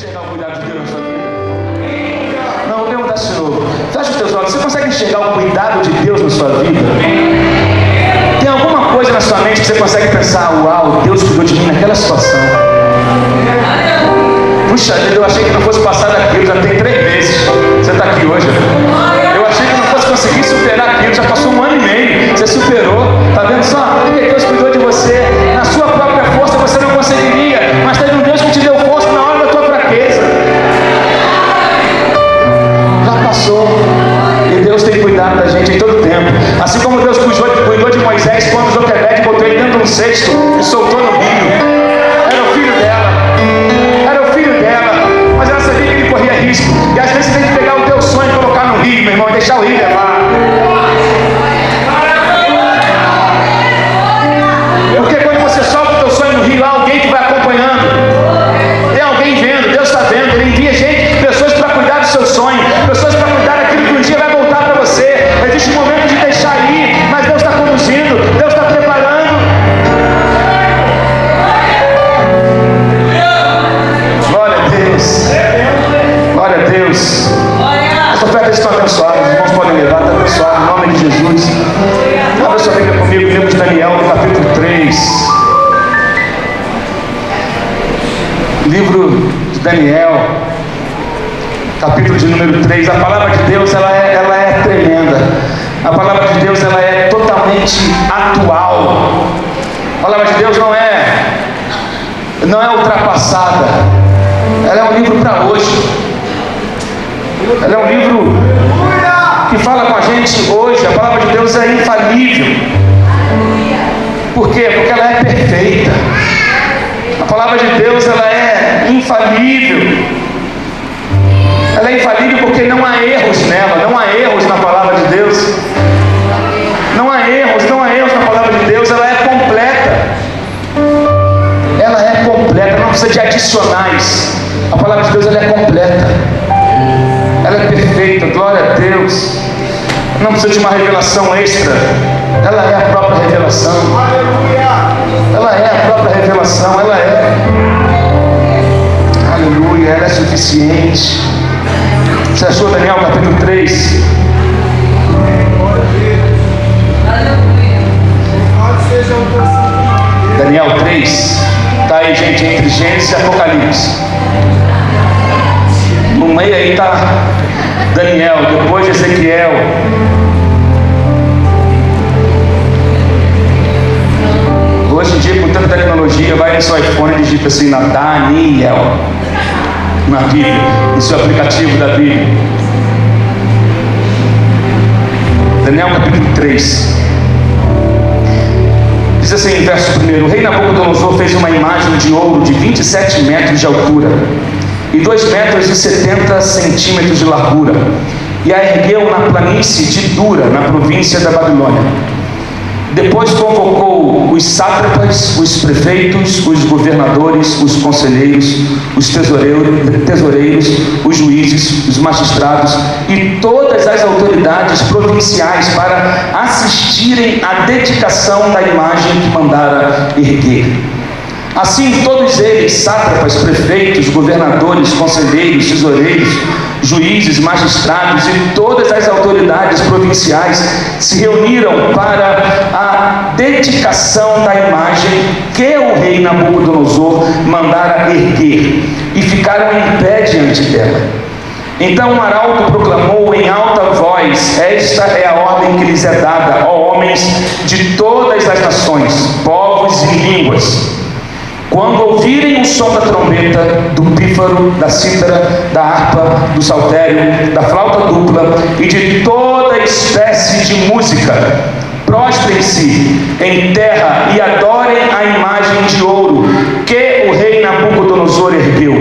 enxergar o cuidado de Deus na sua vida? Não, vou perguntar de novo. Fecha os teus olhos. Você consegue enxergar o cuidado de Deus na sua vida? Tem alguma coisa na sua mente que você consegue pensar: uau, Deus cuidou de mim naquela situação? Puxa vida, eu achei que não fosse passar daquilo, já tem 3 meses. Você está aqui hoje. Eu achei que não fosse conseguir superar aquilo, já passou 1 ano e meio. Você superou, está vendo só? Porque Deus cuidou de você. Na sua própria força você não conseguiria, mas teve um Deus que te deu força na hora da tua fraqueza. Já passou. E Deus tem cuidado da gente em todo tempo. Assim como Deus cuidou de Moisés quando Joquebede botou ele dentro de um cesto e soltou no rio. Era o filho dela. Mas ela sabia que ele corria risco. E às vezes você tem que pegar o teu sonho e colocar no rio, meu irmão, e deixar o rio levar. Porque quando você solta o teu sonho no rio, há alguém que vai acompanhando. Tem alguém vendo, Deus está vendo. Ele envia gente, pessoas para cuidar do seu sonho, pessoas para cuidar daquilo que um dia vai voltar para você. Existe um momento de deixar ir, mas Deus está conduzindo, Deus está preparando. Glória a Deus. Glória a Deus. As ofertas estão abençoadas, os irmãos podem levar, está abençoado, em nome de Jesus. Abra sua Bíblia comigo, livro de Daniel, no capítulo 3. Livro de Daniel, capítulo de número 3. A palavra de Deus, ela é tremenda. A palavra de Deus, ela é totalmente atual. A palavra de Deus não é ultrapassada. Ela é um livro para hoje. Ela é um livro que fala com a gente hoje. A palavra de Deus é infalível. Por quê? Porque ela é perfeita. A palavra de Deus, ela é infalível. Ela é infalível porque não há erros nela. Não há erros na palavra de Deus. Não há erros na palavra de Deus. Ela é completa. Ela é completa, não precisa de adicionais. A palavra de Deus, ela é completa. Ela é perfeita, glória a Deus. Não precisa de uma revelação extra. Ela é a própria revelação. Ela é a própria revelação. Ela é. Aleluia, ela é suficiente. Você achou Daniel capítulo 3? Daniel 3. Está aí, gente, entre Gênesis e Apocalipse. No meio aí está Daniel, depois de Ezequiel. Hoje em dia, com tanta tecnologia, vai no seu iPhone e digita assim, Daniel, na Bíblia, no seu aplicativo da Bíblia. Daniel capítulo 3. Diz assim, verso 1: o rei Nabucodonosor fez uma imagem de ouro de 27 metros de altura e 2 metros e 70 centímetros de largura, e a ergueu na planície de Dura, na província da Babilônia. Depois convocou os sátrapas, os prefeitos, os governadores, os conselheiros, os tesoureiros, os juízes, os magistrados e todas as autoridades provinciais para assistirem à dedicação da imagem que mandara erguer. Assim, todos eles, sátrapas, prefeitos, governadores, conselheiros, tesoureiros, juízes, magistrados e todas as autoridades provinciais se reuniram para a dedicação da imagem que o rei Nabucodonosor mandara erguer e ficaram em pé diante dela. Então o arauto proclamou em alta voz: esta é a ordem que lhes é dada, ó homens de todas as nações, povos e línguas. Quando ouvirem o som da trombeta, do pífaro, da cítara, da harpa, do saltério, da flauta dupla e de toda espécie de música, prostrem-se em terra e adorem a imagem de ouro que o rei Nabucodonosor ergueu.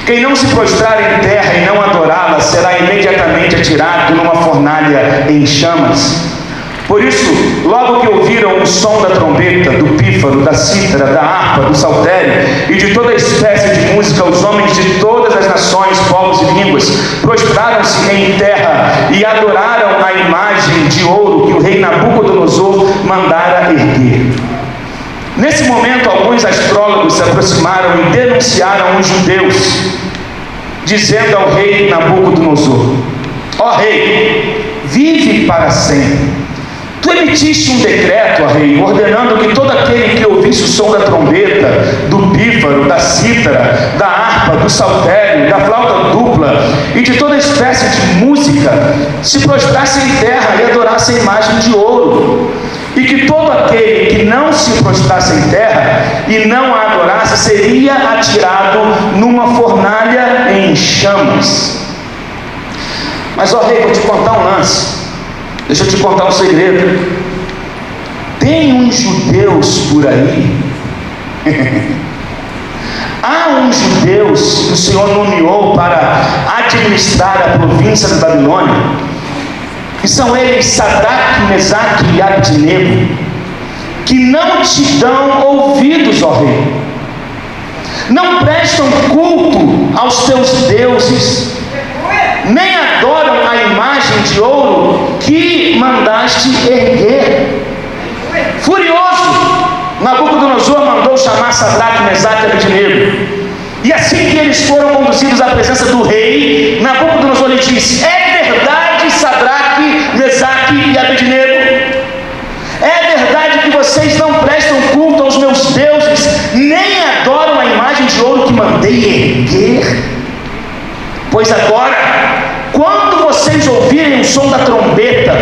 Quem não se prostrar em terra e não adorá-la será imediatamente atirado numa fornalha em chamas. Por isso, logo que ouviram o som da trombeta, do pífaro, da cítara, da harpa, do saltério e de toda espécie de música, os homens de todas as nações, povos e línguas prostraram-se em terra e adoraram a imagem de ouro que o rei Nabucodonosor mandara erguer. Nesse momento, alguns alguns astrólogos se aproximaram e denunciaram os judeus, dizendo ao rei Nabucodonosor: ó rei, vive para sempre. Tu emitiste um decreto, ó rei, ordenando que todo aquele que ouvisse o som da trombeta, do pífaro, da cítara, da harpa, do saltério, da flauta dupla e de toda espécie de música, se prostrasse em terra e adorasse a imagem de ouro. E que todo aquele que não se prostrasse em terra e não a adorasse seria atirado numa fornalha em chamas. Mas, ó rei, vou te contar um lance. Deixa eu te contar um segredo. Tem uns judeus por aí. Há uns judeus que o Senhor nomeou para administrar a província da Babilônia, que são eles Sadraque, Mesaque e Abednego, que não te dão ouvidos, ó rei. Não prestam culto aos teus deuses, nem adoram a imagem de ouro que mandaste erguer. Furioso, Nabucodonosor mandou chamar Sadraque, Mesaque e Abednego. E assim que eles foram conduzidos à presença do rei, Nabucodonosor lhe disse: é verdade, Sadraque, Mesaque e Abednego? É verdade que vocês não prestam culto aos meus deuses, nem adoram a imagem de ouro que mandei erguer? Pois agora, quando vocês ouvirem o som da trombeta,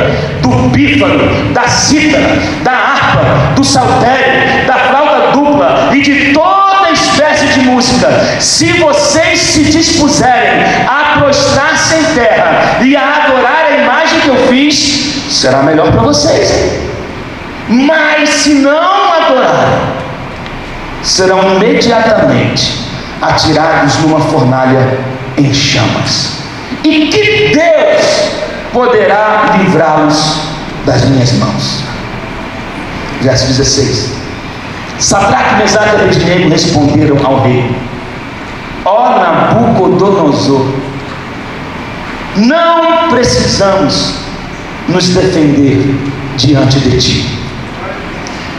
do pífaro, da cítara, da harpa, do saltério, da flauta dupla e de toda espécie de música, se vocês se dispuserem a prostrar-se em terra e a adorar a imagem que eu fiz, será melhor para vocês. Mas se não adorarem, serão imediatamente atirados numa fornalha em chamas. E que Deus poderá livrá-los das minhas mãos? Verso 16. Sadraque, Mesaque e Abednego responderam ao rei: ó Nabucodonosor, não precisamos nos defender diante de ti.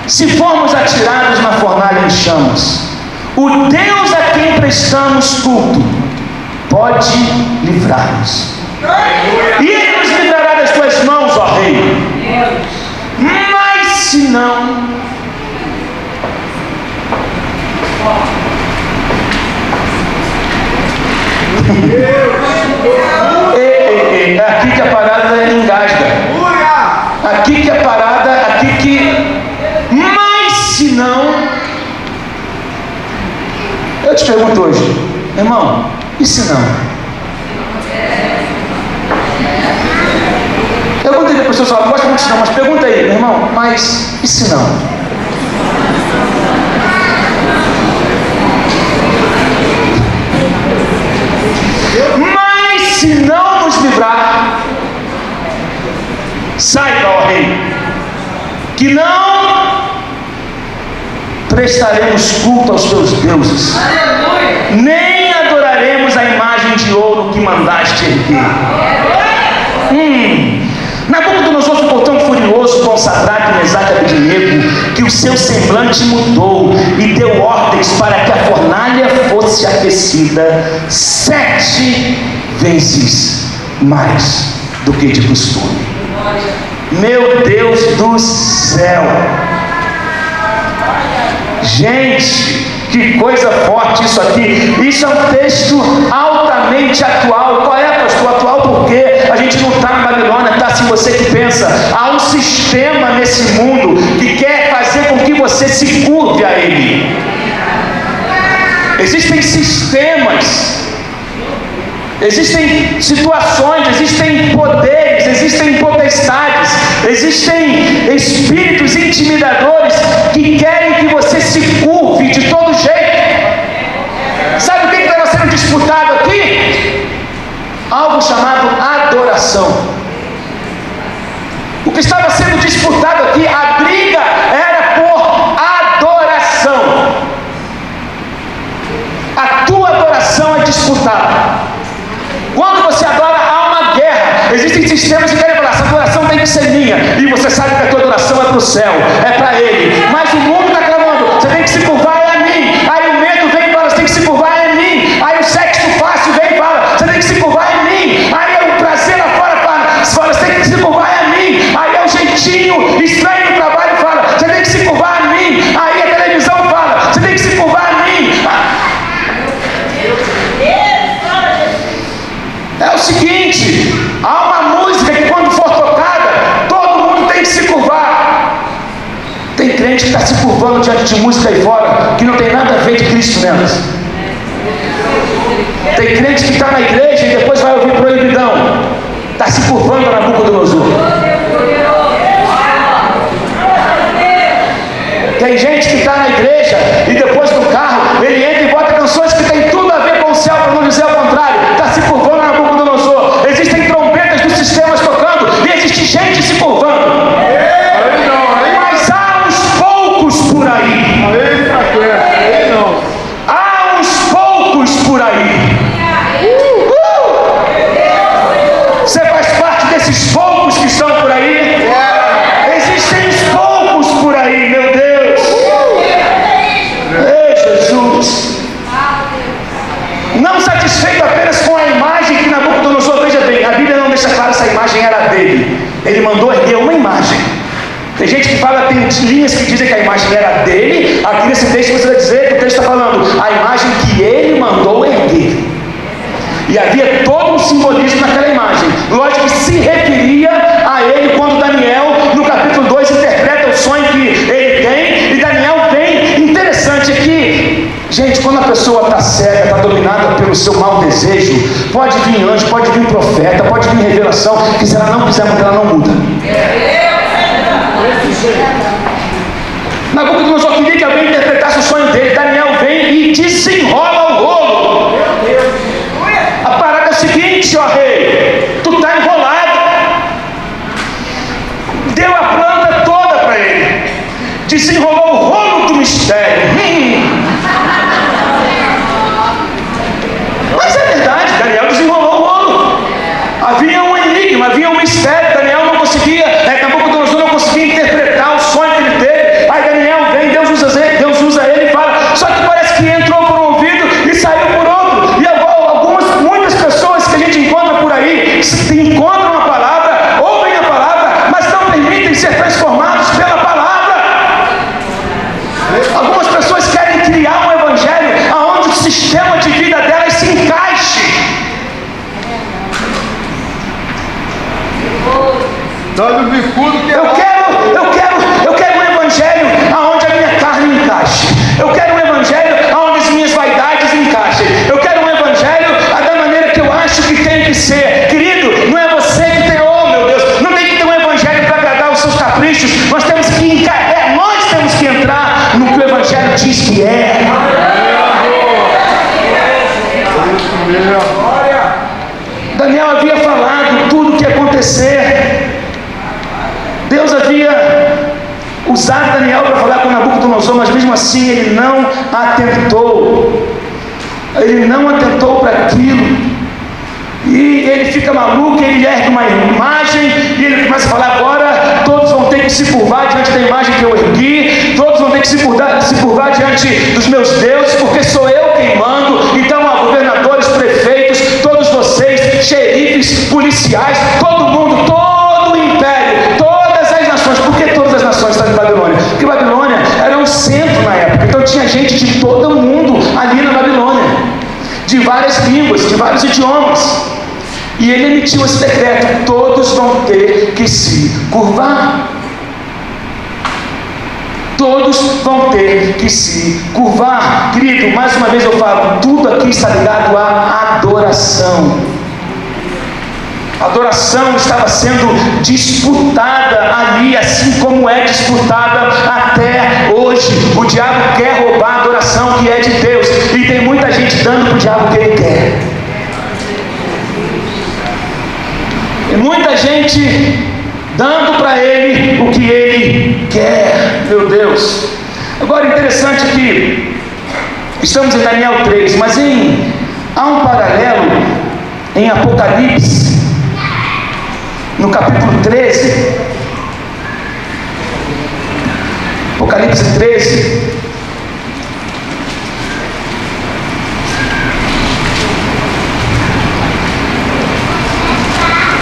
Se formos atirados na fornalha em chamas, o Deus a quem prestamos culto pode livrar-nos, e Ele nos livrará das tuas mãos, ó rei. Mas se não, aqui que a parada engasga, aqui que a parada, aqui que... Mas se não, eu te pergunto hoje, irmão, e se não? Pergunta aí para as pessoas, não gosta muito de não, mas pergunta aí, meu irmão, mas e se não? Mas se não nos livrar, saiba, ó rei, que não prestaremos culto aos teus deuses, nem adoraremos a imagem de ouro que mandaste erguer. Nabucodonosor ficou tão furioso com Sadraque, Mesaque e Abednego que o seu semblante mudou e deu ordens para que a fornalha fosse aquecida 7 vezes mais do que de costume. Meu Deus do céu! Gente, que coisa forte isso aqui. Isso é um texto altamente atual. Qual é, pastor? Atual porque a gente não está na Babilônia, está assim você que pensa. Há um sistema nesse mundo que quer fazer com que você se curve a ele. Existem sistemas, existem situações, existem poderes, existem potestades, existem espíritos intimidadores que querem que você se curve de todo jeito. Sabe o que estava sendo disputado aqui? Algo chamado adoração. O que estava sendo disputado aqui, a briga era por adoração. A tua adoração é disputada. Quando você adora, há uma guerra. Existem sistemas que querem falar: essa adoração tem que ser minha. E você sabe que a tua adoração é para o céu, é para Ele. Mas o mundo está clamando: você tem que se curvar curvando diante de música aí fora, que não tem nada a ver de Cristo nelas. Tem crente que está na igreja e depois vai ouvir proibidão. Está se curvando na boca do Nabucodonosor. Tem gente que está na igreja e depois no carro ele entra e bota canções que tem tudo a ver com o céu, para não dizer o contrário. Está se curvando na boca do Nabucodonosor. Existem trombetas dos sistemas tocando e existe gente se curvando. Mas há uns poucos por aí. Há uns poucos por aí. Você faz parte desses poucos que estão por aí? Existem uns poucos por aí, meu Deus. Ei, Jesus. Não satisfeito apenas com a imagem que Nabucodonosor, veja bem, a Bíblia não deixa claro se a imagem era dele. Ele mandou erguer uma imagem. Tem gente que fala, tem linhas que dizem que a imagem era dele. Aqui nesse texto você vai dizer que o texto está falando a imagem que ele mandou erguer. E havia todo um simbolismo naquela imagem. Lógico que se referia a ele quando Daniel, no capítulo 2, interpreta o sonho que ele tem. E Daniel vem. Interessante aqui, gente, quando a pessoa está cega, está dominada pelo seu mau desejo, pode vir anjo, pode vir profeta, pode vir revelação, que se ela não quiser mudar, ela não muda. Nabucodonosor queria que alguém interpretasse o sonho dele. Daniel vem e desenrola o rolo. A parada é o seguinte, ó rei, tu está enrolado. Deu a planta toda para ele. Desenrolou o rolo do mistério. Mas é verdade, Daniel desenrolou o rolo. Havia um enigma, havia um mistério. Daniel não conseguia, Nabucodonosor não conseguia interpretar o sonho que ele teve. Aí Daniel vem, Deus usa ele e fala. Só que parece que entrou por um ouvido e saiu por outro. E muitas pessoas que a gente encontra por aí encontram a palavra, ouvem a palavra, mas não permitem ser transformados pela palavra. Algumas pessoas querem criar um evangelho onde o sistema de vida delas se encaixe. Eu quero um evangelho onde a minha carne encaixe. Eu quero um evangelho onde as minhas vaidades encaixem. Eu quero um evangelho da maneira que eu acho que tem que ser. Querido, não é você que tem, oh meu Deus, não tem que ter um evangelho para agradar os seus caprichos. Nós temos que entrar no que o evangelho diz que é. Daniel havia falado tudo o que ia acontecer. Deus havia usado Daniel para falar com Nabucodonosor, mas mesmo assim ele não atentou. Ele não atentou para aquilo. E ele fica maluco, ele ergue uma imagem e ele começa a falar: agora todos vão ter que se curvar diante da imagem que eu ergui, todos vão ter que se curvar diante dos meus deuses, porque sou eu quem mando. Então, governadores, prefeitos, todos vocês, xerifes, policiais, todo mundo, todo o império, todas as nações. Por que todas as nações estão em Babilônia? Porque Babilônia era um centro na época, então tinha gente de todo mundo ali na Babilônia, de várias línguas, de vários idiomas. E ele emitiu esse decreto: todos vão ter que se curvar. Todos vão ter que se curvar. Querido, mais uma vez eu falo, tudo aqui está ligado à adoração. A adoração estava sendo disputada ali, assim como é disputada até hoje. O diabo quer roubar a adoração que é de Deus, e tem muita gente dando para o diabo o que ele quer. E muita gente dando para ele o que ele quer. Meu Deus. Agora, interessante que estamos em Daniel 3, mas há um paralelo em Apocalipse, no capítulo 13. Apocalipse 13.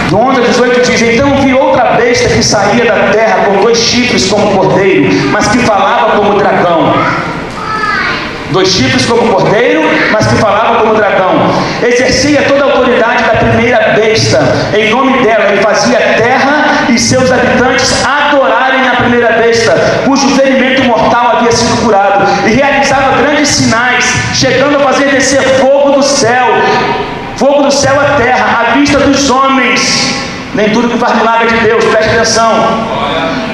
Do 11 a 18 diz: então vi outra besta que saía da terra com 2 chifres como cordeiro, mas que falava como dragão. 2 chifres como cordeiro, mas que falava como dragão. Exercia toda a autoridade da primeira besta. Em nome dela ele fazia terra e seus habitantes adorarem a primeira besta, cujo ferimento mortal havia sido curado, e realizava grandes sinais, chegando a fazer descer fogo do céu à terra, à vista dos homens. Nem tudo que faz milagre é de Deus, preste atenção.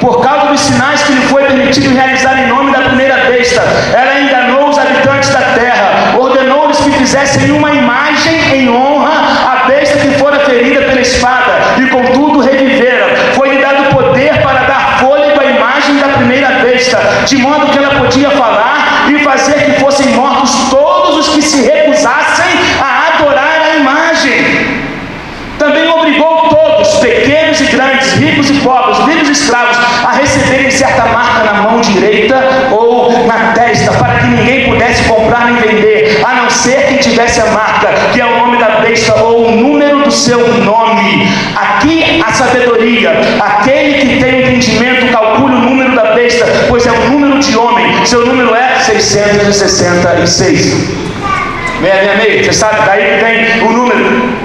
Por causa dos sinais que lhe foi permitido realizar em nome da primeira besta, ela enganou os habitantes da terra, ordenou-lhes que fizessem uma imagem em honra à besta que fora ferida pela espada, e contudo revivera. Foi-lhe dado poder para dar fôlego à imagem da primeira besta, de modo que ela podia falar e fazer que fossem mortos todos os que se recusassem a adorar a imagem. Também obrigou todos, pequenos e grandes, ricos e pobres, livres e escravos, a receberem certa marca na mão direita ou na testa, para que ninguém pudesse comprar nem vender, a não ser quem tivesse a marca, que é o nome da besta ou o número do seu nome. Aqui a sabedoria. Aquele que tem entendimento calcule o número da besta, pois é um número de homem. Seu número é 666. 666, você sabe, daí vem o número.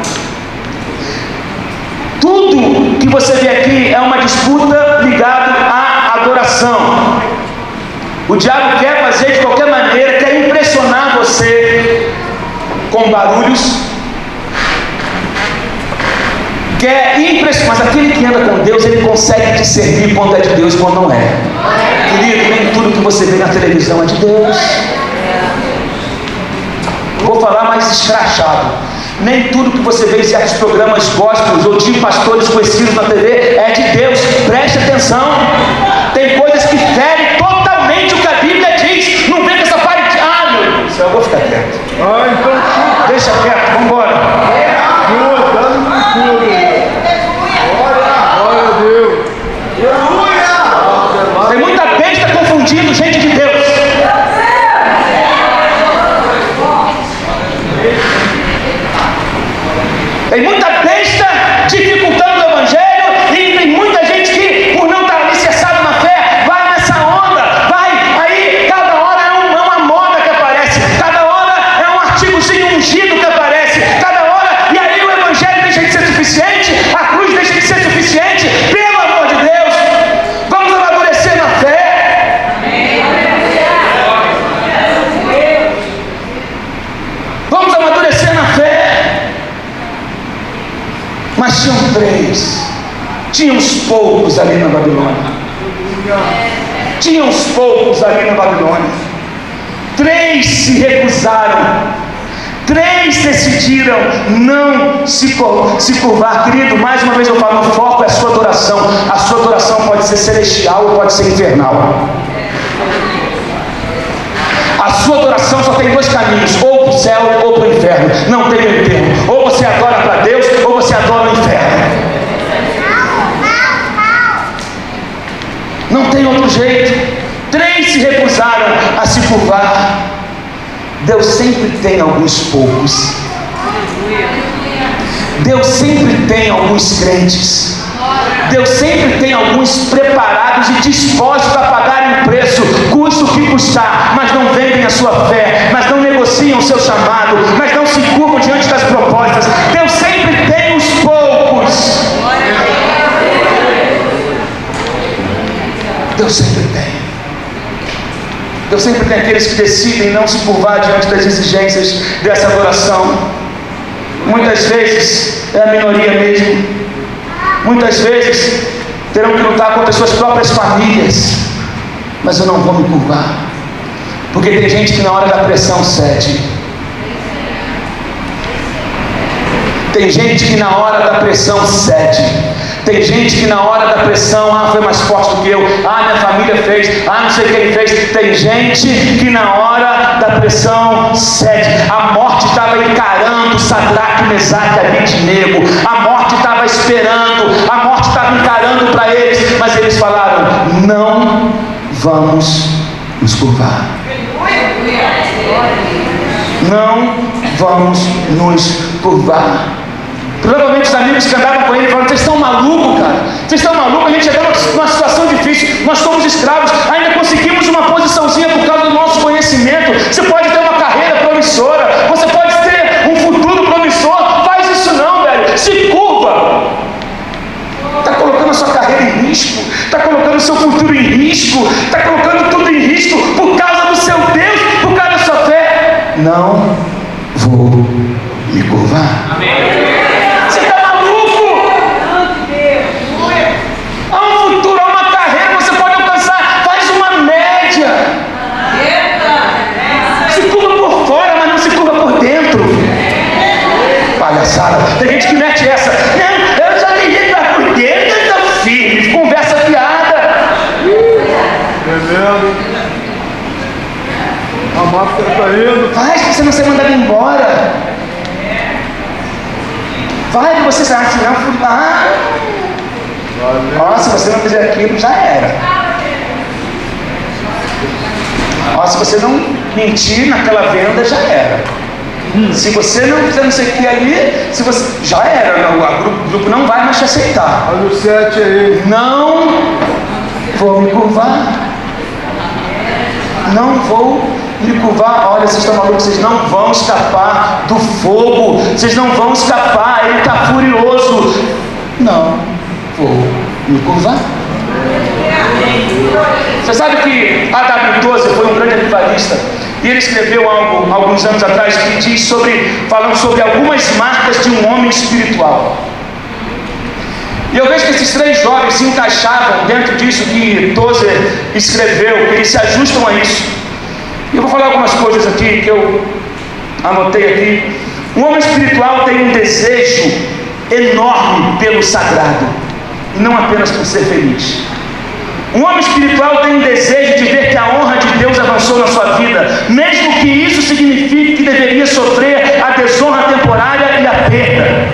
Tudo que você vê aqui é uma disputa ligada à adoração. O diabo quer fazer de qualquer maneira, quer impressionar você com barulhos, quer impressionar, mas aquele que anda com Deus, ele consegue discernir quando é de Deus e quando não é. Querido, nem tudo que você vê na televisão é de Deus. Vou falar mais escrachado. Nem tudo que você vê em certos programas gospels ou de pastores conhecidos na TV é de Deus. Preste atenção. Tem coisas que ferem totalmente o que a Bíblia diz. Não vem com essa parte de... Ah, meu Deus do céu, eu vou ficar quieto. Deixa quieto, vamos embora. Glória a Deus. Tem muita besta confundindo gente de Deus. Tem muita besta dificultando o evangelho, e tem muita gente que, por não estar alicerçado na fé, vai nessa onda, vai aí, cada hora é uma moda que aparece, cada hora é um artigozinho ungido que aparece, cada hora, e aí o evangelho deixa de ser suficiente, a cruz deixa de ser suficiente. Pelo amor de Deus, vamos amadurecer na fé. Vamos amadurecer na fé. Mas tinham três, tinha uns poucos ali na Babilônia, tinha uns poucos ali na Babilônia. Três se recusaram, três decidiram não se curvar. Querido, mais uma vez eu falo, o foco é a sua adoração. A sua adoração pode ser celestial ou pode ser infernal. A sua adoração só tem dois caminhos, ou para o céu ou para o inferno. Não tem meio termo. Ou você adora para Deus ou você adora o inferno. Não tem outro jeito. Três se recusaram a se curvar. Deus sempre tem alguns poucos. Deus sempre tem alguns crentes. Deus sempre tem alguns preparados e dispostos a pagarem o preço, custe o que custar, mas não vendem a sua fé, mas não negociam o seu chamado, mas não se curvam diante das propostas. Deus sempre tem os poucos. Deus sempre tem. Deus sempre tem aqueles que decidem não se curvar diante das exigências dessa adoração. Muitas vezes é a minoria mesmo. Muitas vezes terão que lutar contra as suas próprias famílias, mas eu não vou me curvar, porque tem gente que na hora da pressão cede. Tem gente que na hora da pressão cede. Tem gente que na hora da pressão, foi mais forte do que eu, minha família fez, não sei quem fez. Tem gente que na hora da pressão cede. A morte estava encarando Sadraque, Mesaque e Abednego. A morte estava esperando, a morte estava encarando para eles, mas eles falaram: não vamos nos curvar. Não vamos nos curvar. Provavelmente os amigos que andavam com ele falaram: vocês estão malucos, cara? Vocês estão malucos? A gente chegou numa situação difícil, nós somos escravos, ainda conseguimos uma posiçãozinha por causa do nosso conhecimento. Você pode ter uma carreira promissora, você pode ter um futuro promissor. Faz isso não, velho. Se curva. Está colocando a sua carreira não vou me curvar. Você está maluco? Há um futuro, há uma carreira que você pode alcançar. Faz uma média. Se curva por fora, mas não se curva por dentro. Palhaçada. Tem gente que mete essa. Não, eu já liguei para por dentro, eu tô firme. Conversa fiada. A máscara está indo. Faz que você não ser mandado embora. Vai que você sabe, afinal, ó, se você não fizer aquilo, já era. Ó, se você não mentir naquela venda, já era. Se você não fizer não sei o que ali, se você, já era. O grupo não vai mais te aceitar. Olha o 7 aí. Não vou me curvar. Não vou me curvar. Olha, vocês estão malucos, vocês não vão escapar do fogo. Vocês não vão escapar. Ele está furioso. Não vou me curvar. Você sabe que A.W. Tozer foi um grande avivalista, e ele escreveu algo alguns anos atrás que diz falando sobre algumas marcas de um homem espiritual. E eu vejo que esses 3 jovens se encaixavam dentro disso que Tozer escreveu, que eles se ajustam a isso. E eu vou falar algumas coisas aqui que eu anotei aqui. Um homem espiritual tem um desejo enorme pelo sagrado, e não apenas por ser feliz. Um homem espiritual tem um desejo de ver que a honra de Deus avançou na sua vida, mesmo que isso signifique que deveria sofrer a desonra temporária e a perda.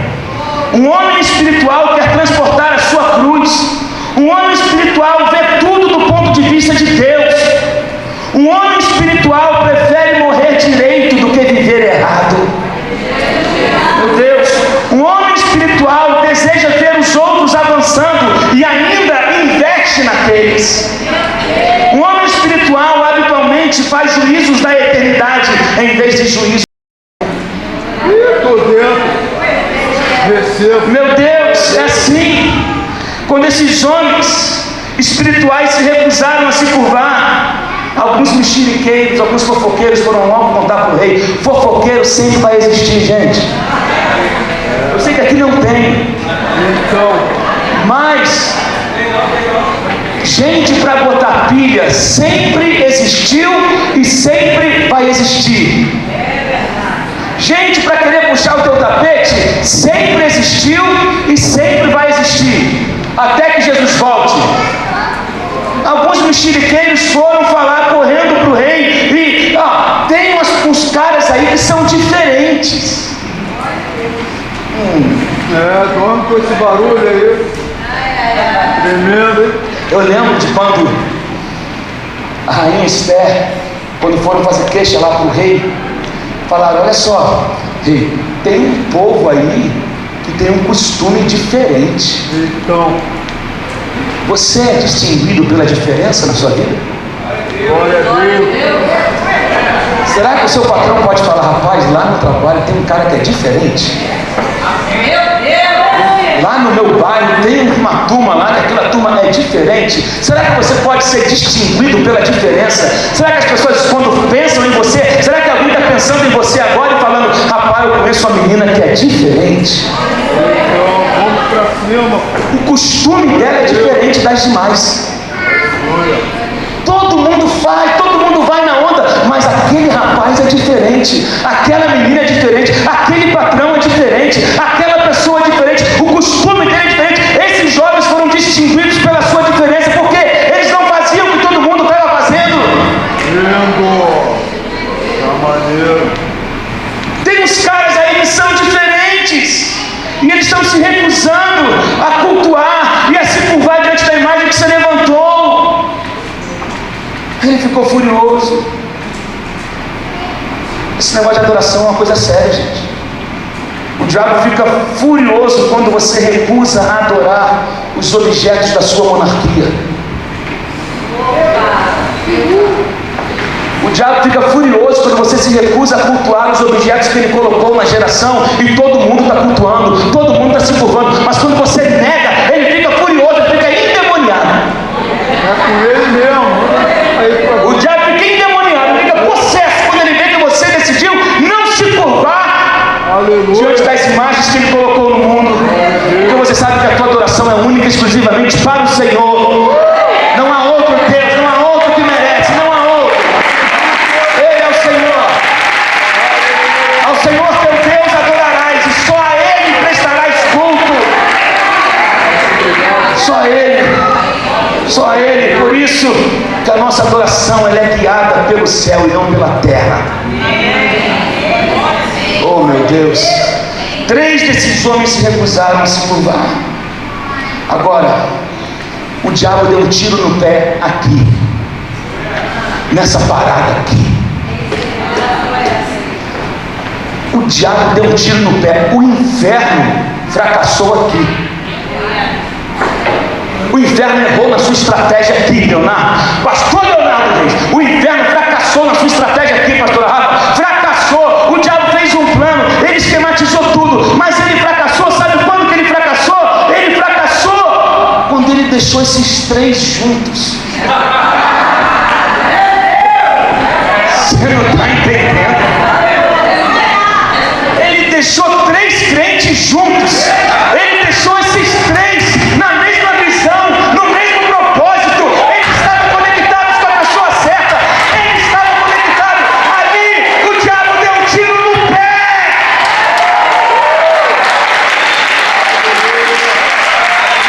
Um homem espiritual quer transportar a sua cruz. Um homem espiritual vê tudo do ponto de vista de Deus. Um homem espiritual prefere morrer direito do que viver errado. Meu Deus, um homem espiritual deseja ver os outros avançando e ainda investe naqueles. Um homem espiritual habitualmente faz juízos da eternidade em vez de juízos. Estou dentro. Recebo. Meu Deus, é assim. Quando esses homens espirituais se recusaram a se curvar, alguns mexeriqueiros, alguns fofoqueiros foram logo contar para o rei. Fofoqueiro sempre vai existir, gente. Eu sei que aqui não tem. Mas gente para botar pilha sempre existiu e sempre vai existir. Gente para querer puxar o teu tapete sempre existiu e sempre vai existir, até que Jesus volte. Alguns mexeriqueiros foram falar correndo para o rei e tem uns caras aí que são diferentes. Dorme com esse barulho aí. Tremendo, hein? Eu lembro de quando a rainha Esther, quando foram fazer queixa lá para o rei, falaram: olha só, rei, tem um povo aí que tem um costume diferente. Então, você é distinguido pela diferença na sua vida? glória a Deus. Será que o seu patrão pode falar: rapaz, lá no trabalho tem um cara que é diferente? Lá no meu bairro tem uma turma lá, que aquela turma é diferente. Será que você pode ser distinguido pela diferença? Será que as pessoas, quando pensam em você, será que alguém está pensando em você agora e falando: rapaz, eu conheço uma menina que é diferente? Vamos pra cima. O costume dela é diferente das demais. Todo mundo faz, todo mundo vai na onda, mas aquele rapaz é diferente, aquela menina é diferente, aquele patrão é diferente, aquela pessoa é diferente, o costume dele é diferente. Esses jovens foram distinguidos pela sua diferença, porque eles não faziam o que todo mundo estava fazendo. Lindo! Tá maneiro. Tem uns caras aí que são diferentes, e eles estão se recusando a cultuar e a se curvar diante da imagem que você levantou. Ele ficou furioso. Esse negócio de adoração é uma coisa séria, gente. O diabo fica furioso quando você recusa a adorar os objetos da sua monarquia. O diabo fica furioso quando você se recusa a cultuar os objetos que ele colocou na geração e todo mundo está cultuando, todo mundo está se curvando. Mas quando você nega, ele fica furioso, ele fica endemoniado. É com ele mesmo. O diabo fica endemoniado, fica possesso quando ele vê que você decidiu Só Ele. Só Ele. Por isso que a nossa adoração ela é guiada pelo céu e não pela terra. Oh meu Deus. 3 desses homens se recusaram a se curvar. Agora, o diabo deu um tiro no pé aqui, nessa parada aqui. O diabo deu um tiro no pé. O inferno fracassou aqui. O inferno errou na sua estratégia aqui, Leonardo. Pastor Leonardo Reis, o inferno fracassou na sua estratégia aqui, pastor Rafa. Fracassou. O diabo fez um plano, ele esquematizou tudo, mas ele fracassou. Sabe quando que ele fracassou? Ele fracassou quando ele deixou esses 3 juntos. Você não está entendendo? Ele deixou 3 crentes juntos. Ele deixou esses 3 na mesma visão, no mesmo propósito. Eles estavam conectados com a pessoa certa. Eles estavam conectados. Ali o diabo deu um tiro no pé.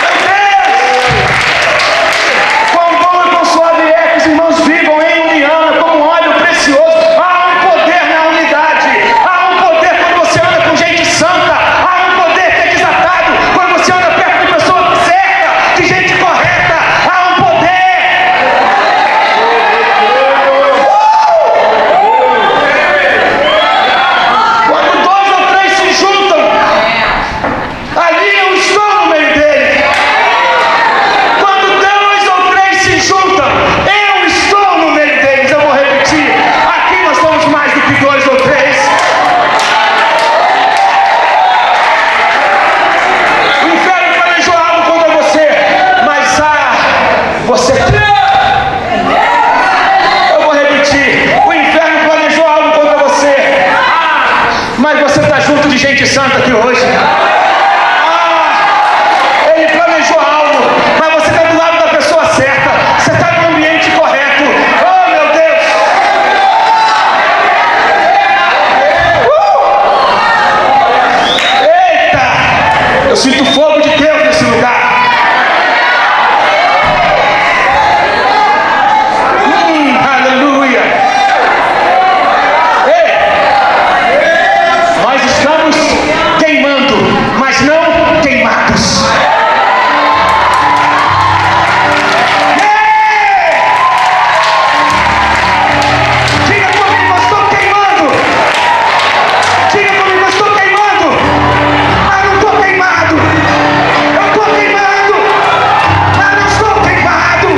Meu Deus! Quão bom e quão suave é que os irmãos vivam em união, como um óleo precioso. Há um poder na unidade. Há um poder quando você anda com gente santa. Há um poder que é desatado quando você anda perto de pessoa certa, de gente correta. Há um poder. Quando 2 ou 3 se juntam, ali eu estou no meio deles. Quando 2 ou 3 se juntam, eu estou no meio deles. Eu vou repetir. Aqui nós somos mais do que 2 ou 3. O inferno planejou algo contra você, mas você. Eu vou repetir. O inferno planejou algo contra você, mas você está junto de gente santa aqui hoje. Ele planejou algo, mas você está do lado da pessoa certa. Você está no ambiente correto. Oh meu Deus! Eita! Eu sinto o fogo de Deus nesse lugar. Aleluia! Ei! Nós estamos queimando, mas não queimados. Diga comigo, eu estou queimando. Diga comigo, eu estou queimando. Mas não estou queimado. Eu estou queimado, mas não estou queimado.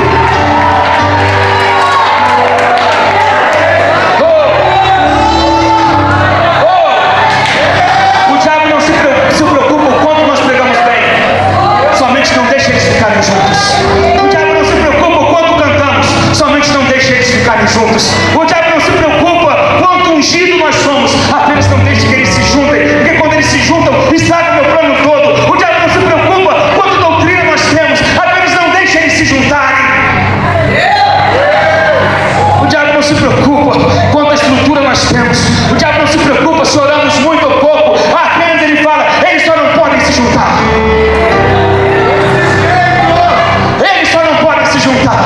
O diabo não se preocupa o quanto nós pregamos bem. Somente não deixa eles ficarem juntos. O diabo não se preocupa o quanto cantamos. Somente não deixa eles ficarem juntos. O diabo não se preocupa quanto ungido nós somos. Apenas não deixe que eles se juntem. Porque quando eles se juntam, estraga o meu plano todo. O diabo não se preocupa quanto doutrina nós temos. Apenas não deixe eles se juntarem. O diabo não se preocupa quanta estrutura nós temos. O diabo não se preocupa se oramos muito ou pouco. Apenas ele fala, eles só não podem se juntar. Eles só não podem se juntar.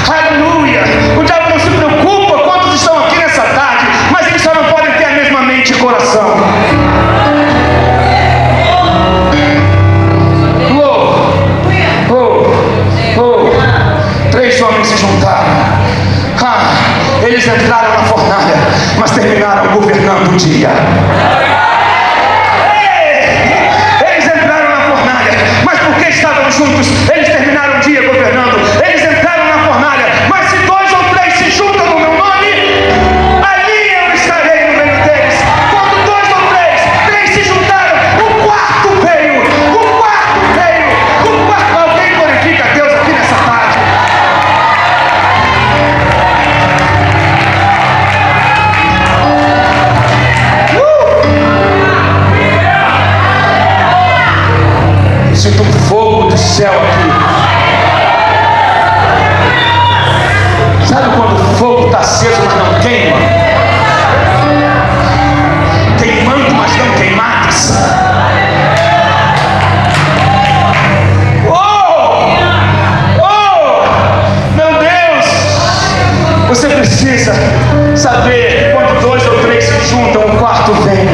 Aleluia. O diabo não se preocupa quantos estão aqui nessa tarde, mas eles só não podem ter a mesma mente e coração. Oh. 3 homens se juntaram. Eles entraram na fornalha, mas terminaram governando o dia. Eles entraram na fornalha, mas porque estavam juntos, eles terminaram o dia governando. Eles entraram na fornalha, mas se 2 ou 3 se juntam no meu nome, ali eu estarei no meio deles. Quando 2 ou 3 se juntaram, o quarto veio. O quarto veio. O quarto. Alguém glorifica a Deus aqui nessa tarde. Sinto o fogo do céu aqui. precisa saber, quando 2 ou 3 se juntam, o quarto vem,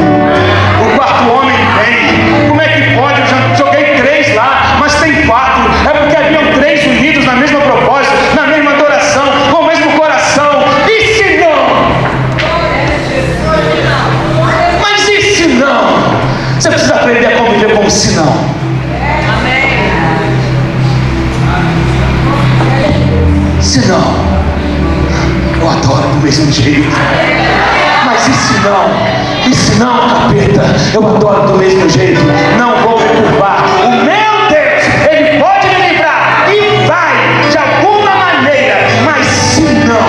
o quarto homem vem. Como é que pode? Eu já joguei 3 lá, mas tem 4. É porque haviam 3 unidos na mesma propósito, na mesma adoração, com o mesmo coração. E se não? Mas e se não? Você precisa aprender a conviver com o se não. Se não, eu adoro do mesmo jeito. Mas e se não? E se não, capeta? Eu adoro do mesmo jeito. Não vou me curvar. O meu Deus, Ele pode me livrar e vai de alguma maneira. Mas se não,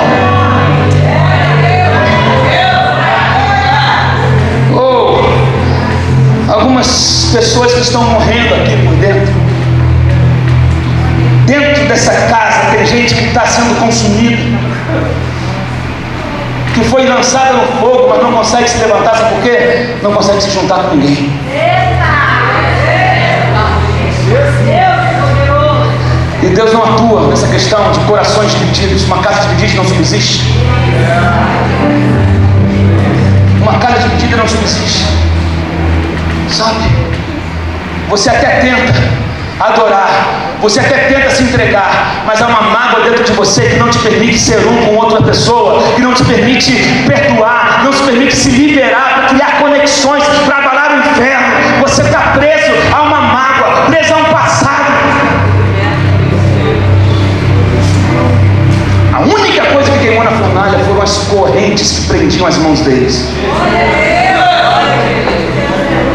algumas pessoas que estão morrendo aqui por dentro. Dentro dessa casa tem gente que está sendo consumida, que foi lançada no fogo, mas não consegue se levantar. Sabe por quê? Não consegue se juntar com ninguém. E Deus não atua nessa questão de corações divididos. Uma casa dividida não subsiste. Uma casa dividida não subsiste. Sabe? Você até tenta adorar, você até tenta se entregar, mas há uma mágoa dentro de você que não te permite ser um com outra pessoa, que não te permite perdoar, não te permite se liberar para criar conexões, para abalar o inferno. Você está preso a uma mágoa, preso a um passado. A única coisa que queimou na fornalha foram as correntes que prendiam as mãos deles.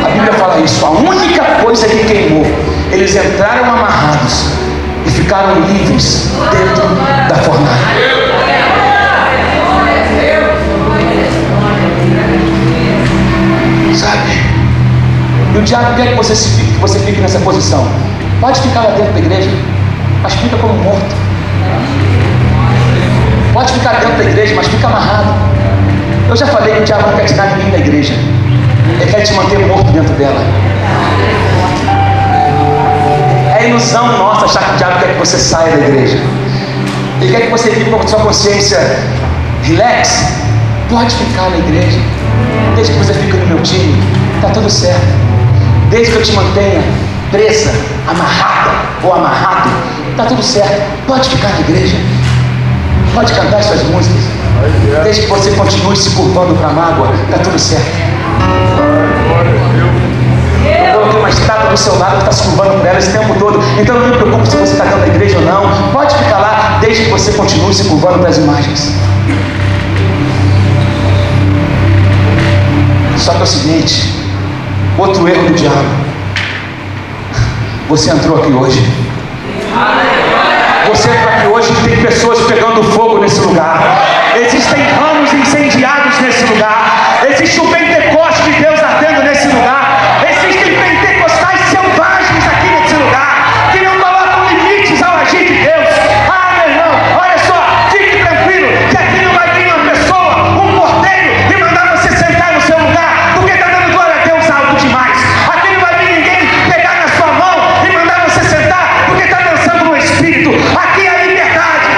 A Bíblia fala isso, a única coisa que queimou. Eles entraram amarrados e ficaram livres dentro da fornalha. Sabe? E o diabo quer que você fique nessa posição. Pode ficar lá dentro da igreja, mas fica como morto. Pode ficar dentro da igreja, mas fica amarrado. Eu já falei que o diabo não quer tirar ninguém da igreja. Ele quer te manter morto dentro dela. É ilusão nossa achar que o diabo quer que você saia da igreja. Ele quer que você fique com a sua consciência relax. Pode ficar na igreja, desde que você fique no meu time, está tudo certo. Desde que eu te mantenha presa, amarrada ou amarrado, está tudo certo. Pode ficar na igreja, pode cantar suas músicas, desde que você continue se curvando para a mágoa, está tudo certo. Eu coloquei uma estátua do seu lado que está se curvando por ela esse tempo todo. Então não me preocupe se você está dentro da igreja ou não. Pode ficar lá, desde que você continue se curvando para as imagens. Só que é o seguinte, outro erro do diabo. Você entrou aqui hoje. Você entrou aqui hoje e tem pessoas pegando fogo nesse lugar. Existem ramos incendiados nesse lugar. Existe o Pentecoste de Deus ardendo nesse lugar. Existem pentecostais selvagens aqui nesse lugar, que não colocam limites ao agir de Deus. Ah, meu irmão, olha só, fique tranquilo, que aqui não vai vir uma pessoa, um porteiro, e mandar você sentar no seu lugar, porque está dando glória a Deus alto demais. Aqui não vai vir ninguém pegar na sua mão e mandar você sentar, porque está dançando no Espírito. Aqui é a liberdade.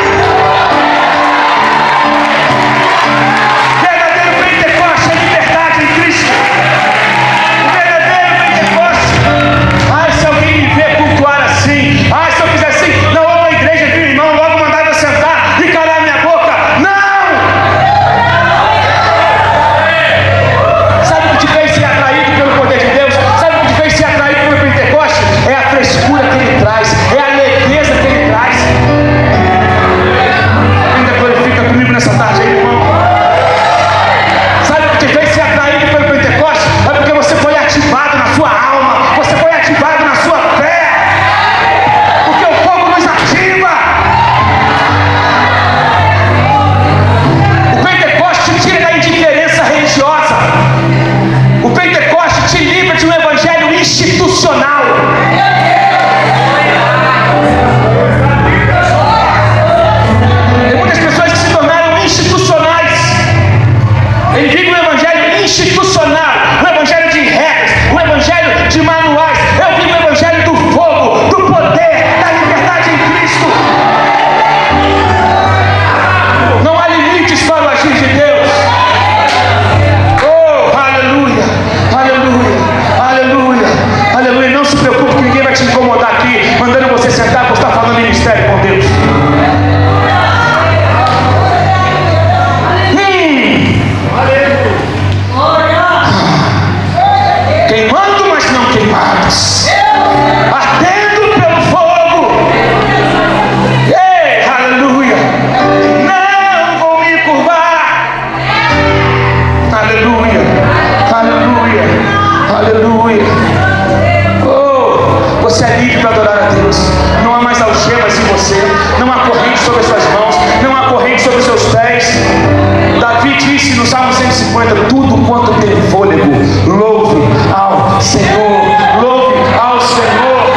50, tudo quanto tem fôlego, louve ao Senhor, louve ao Senhor.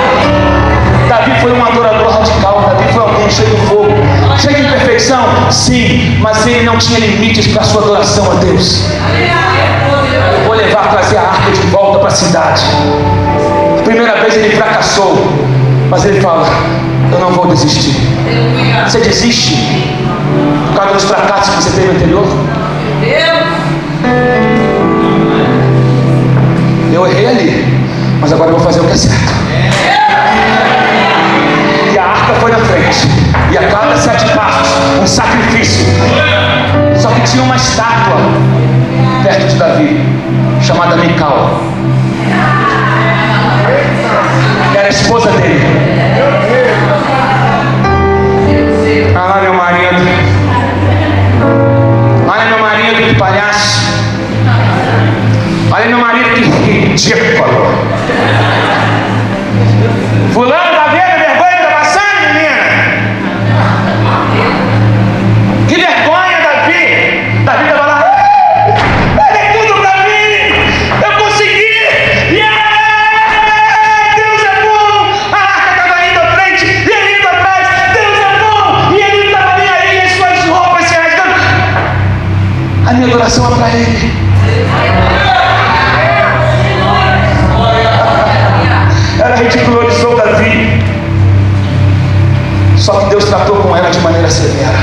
Davi foi um adorador radical, Davi foi alguém cheio de fogo, cheio de imperfeição, sim, mas ele não tinha limites para a sua adoração a Deus. Eu vou trazer a arca de volta para a cidade. A primeira vez ele fracassou, mas ele fala: eu não vou desistir. Você desiste por causa dos fracassos que você teve anterior? Eu errei ali, mas agora eu vou fazer o que é certo. E a arca foi na frente, e a cada 7 passos um sacrifício. Só que tinha uma estátua perto de Davi, chamada Mical, que era a esposa dele. Olha meu marido, olha meu marido, que palhaço, olha meu marido, que ridículo. Fulano, tá vendo a vergonha que tá passando, menina? Que vergonha, Davi. Davi tava lá: é tudo pra mim, eu consegui, yeah! Deus é bom. A arca estava indo à frente e ele indo atrás. Deus é bom, e ele não estava nem aí, as suas roupas se rasgando. A minha adoração é para ele. Ela ridicularizou Davi, só que Deus tratou com ela de maneira severa.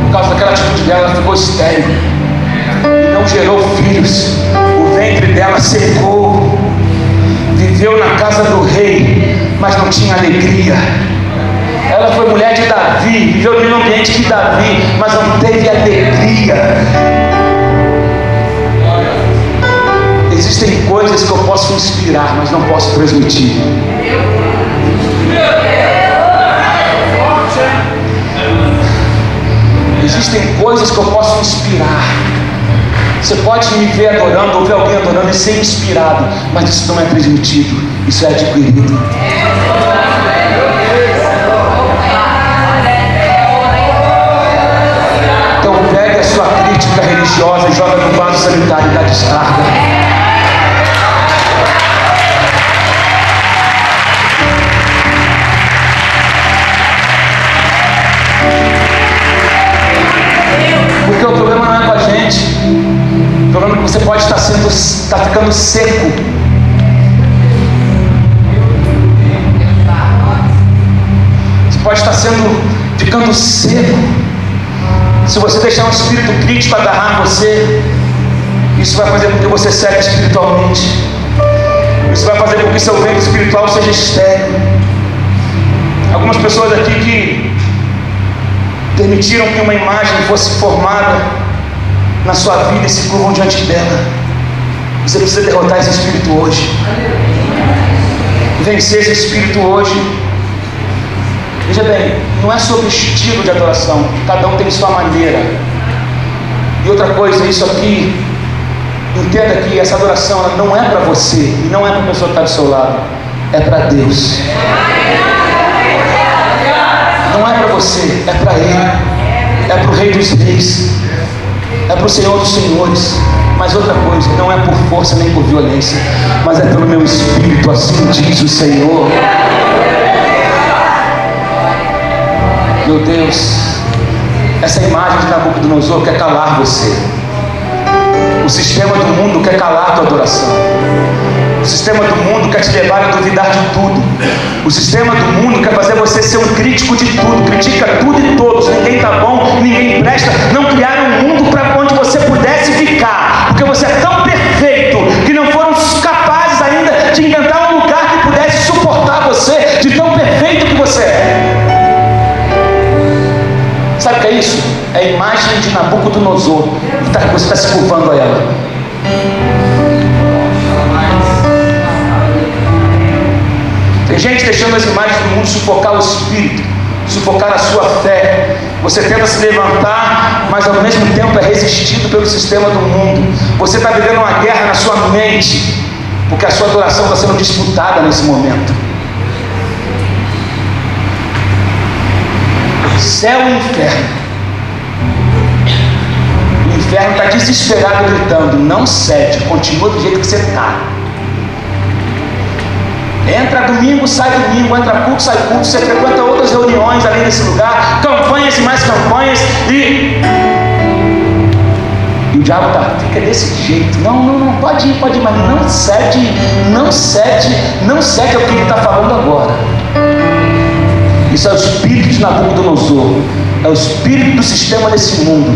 Por causa daquela atitude dela, ela ficou estéril e não gerou filhos. O ventre dela secou. Viveu na casa do rei, mas não tinha alegria. Ela foi mulher de Davi, viveu no mesmo ambiente que Davi, mas não teve alegria. Existem coisas que eu posso inspirar, mas não posso transmitir. Existem coisas que eu posso inspirar. Você pode me ver adorando, ou ver alguém adorando e ser inspirado, mas isso não é transmitido, isso é adquirido. Então pegue a sua crítica religiosa e joga no vaso sanitário e dá descarga. Porque o problema não é com a gente. O problema é que você pode estar ficando seco. Você pode estar ficando seco. Se você deixar um espírito crítico agarrar você, isso vai fazer com que você seque espiritualmente. Isso vai fazer com que seu vento espiritual seja estéril. Algumas pessoas aqui que permitiram que uma imagem fosse formada na sua vida e se curvam diante dela. Você precisa derrotar esse espírito hoje, vencer esse espírito hoje. Veja bem, não é sobre estilo de adoração, cada um tem sua maneira. E outra coisa, isso aqui, entenda que essa adoração ela não é para você e não é para a pessoa que está do seu lado, é para Deus. Não é para você, é para Ele, é para o Rei dos Reis, é para o Senhor dos Senhores. Mas outra coisa, não é por força nem por violência, mas é pelo meu Espírito, assim diz o Senhor. Meu Deus, essa imagem de Nabucodonosor quer calar você. O sistema do mundo quer calar a tua adoração. O sistema do mundo quer te levar a duvidar de tudo. O sistema do mundo quer fazer você ser um crítico de tudo. Critica tudo e todos. Ninguém está bom, ninguém presta. Não criaram um mundo para onde você pudesse ficar, porque você é tão perfeito que não foram capazes ainda de inventar um lugar que pudesse suportar você, de tão perfeito que você é. Sabe o que é isso? É a imagem de Nabucodonosor. Você está se curvando a ela. Tem gente deixando as imagens do mundo sufocar o espírito, sufocar a sua fé. Você tenta se levantar, mas ao mesmo tempo é resistido pelo sistema do mundo. Você está vivendo uma guerra na sua mente, porque a sua adoração está sendo disputada nesse momento. Céu e inferno. O inferno desesperado, gritando: não cede, continua do jeito que você está. Entra domingo, sai domingo, entra culto, sai culto, você frequenta outras reuniões além desse lugar, campanhas e mais campanhas, e o diabo fica desse jeito. Não, pode ir, mas não cede ao que ele está falando agora. Isso é o espírito de Nabucodonosor, é o espírito do sistema desse mundo,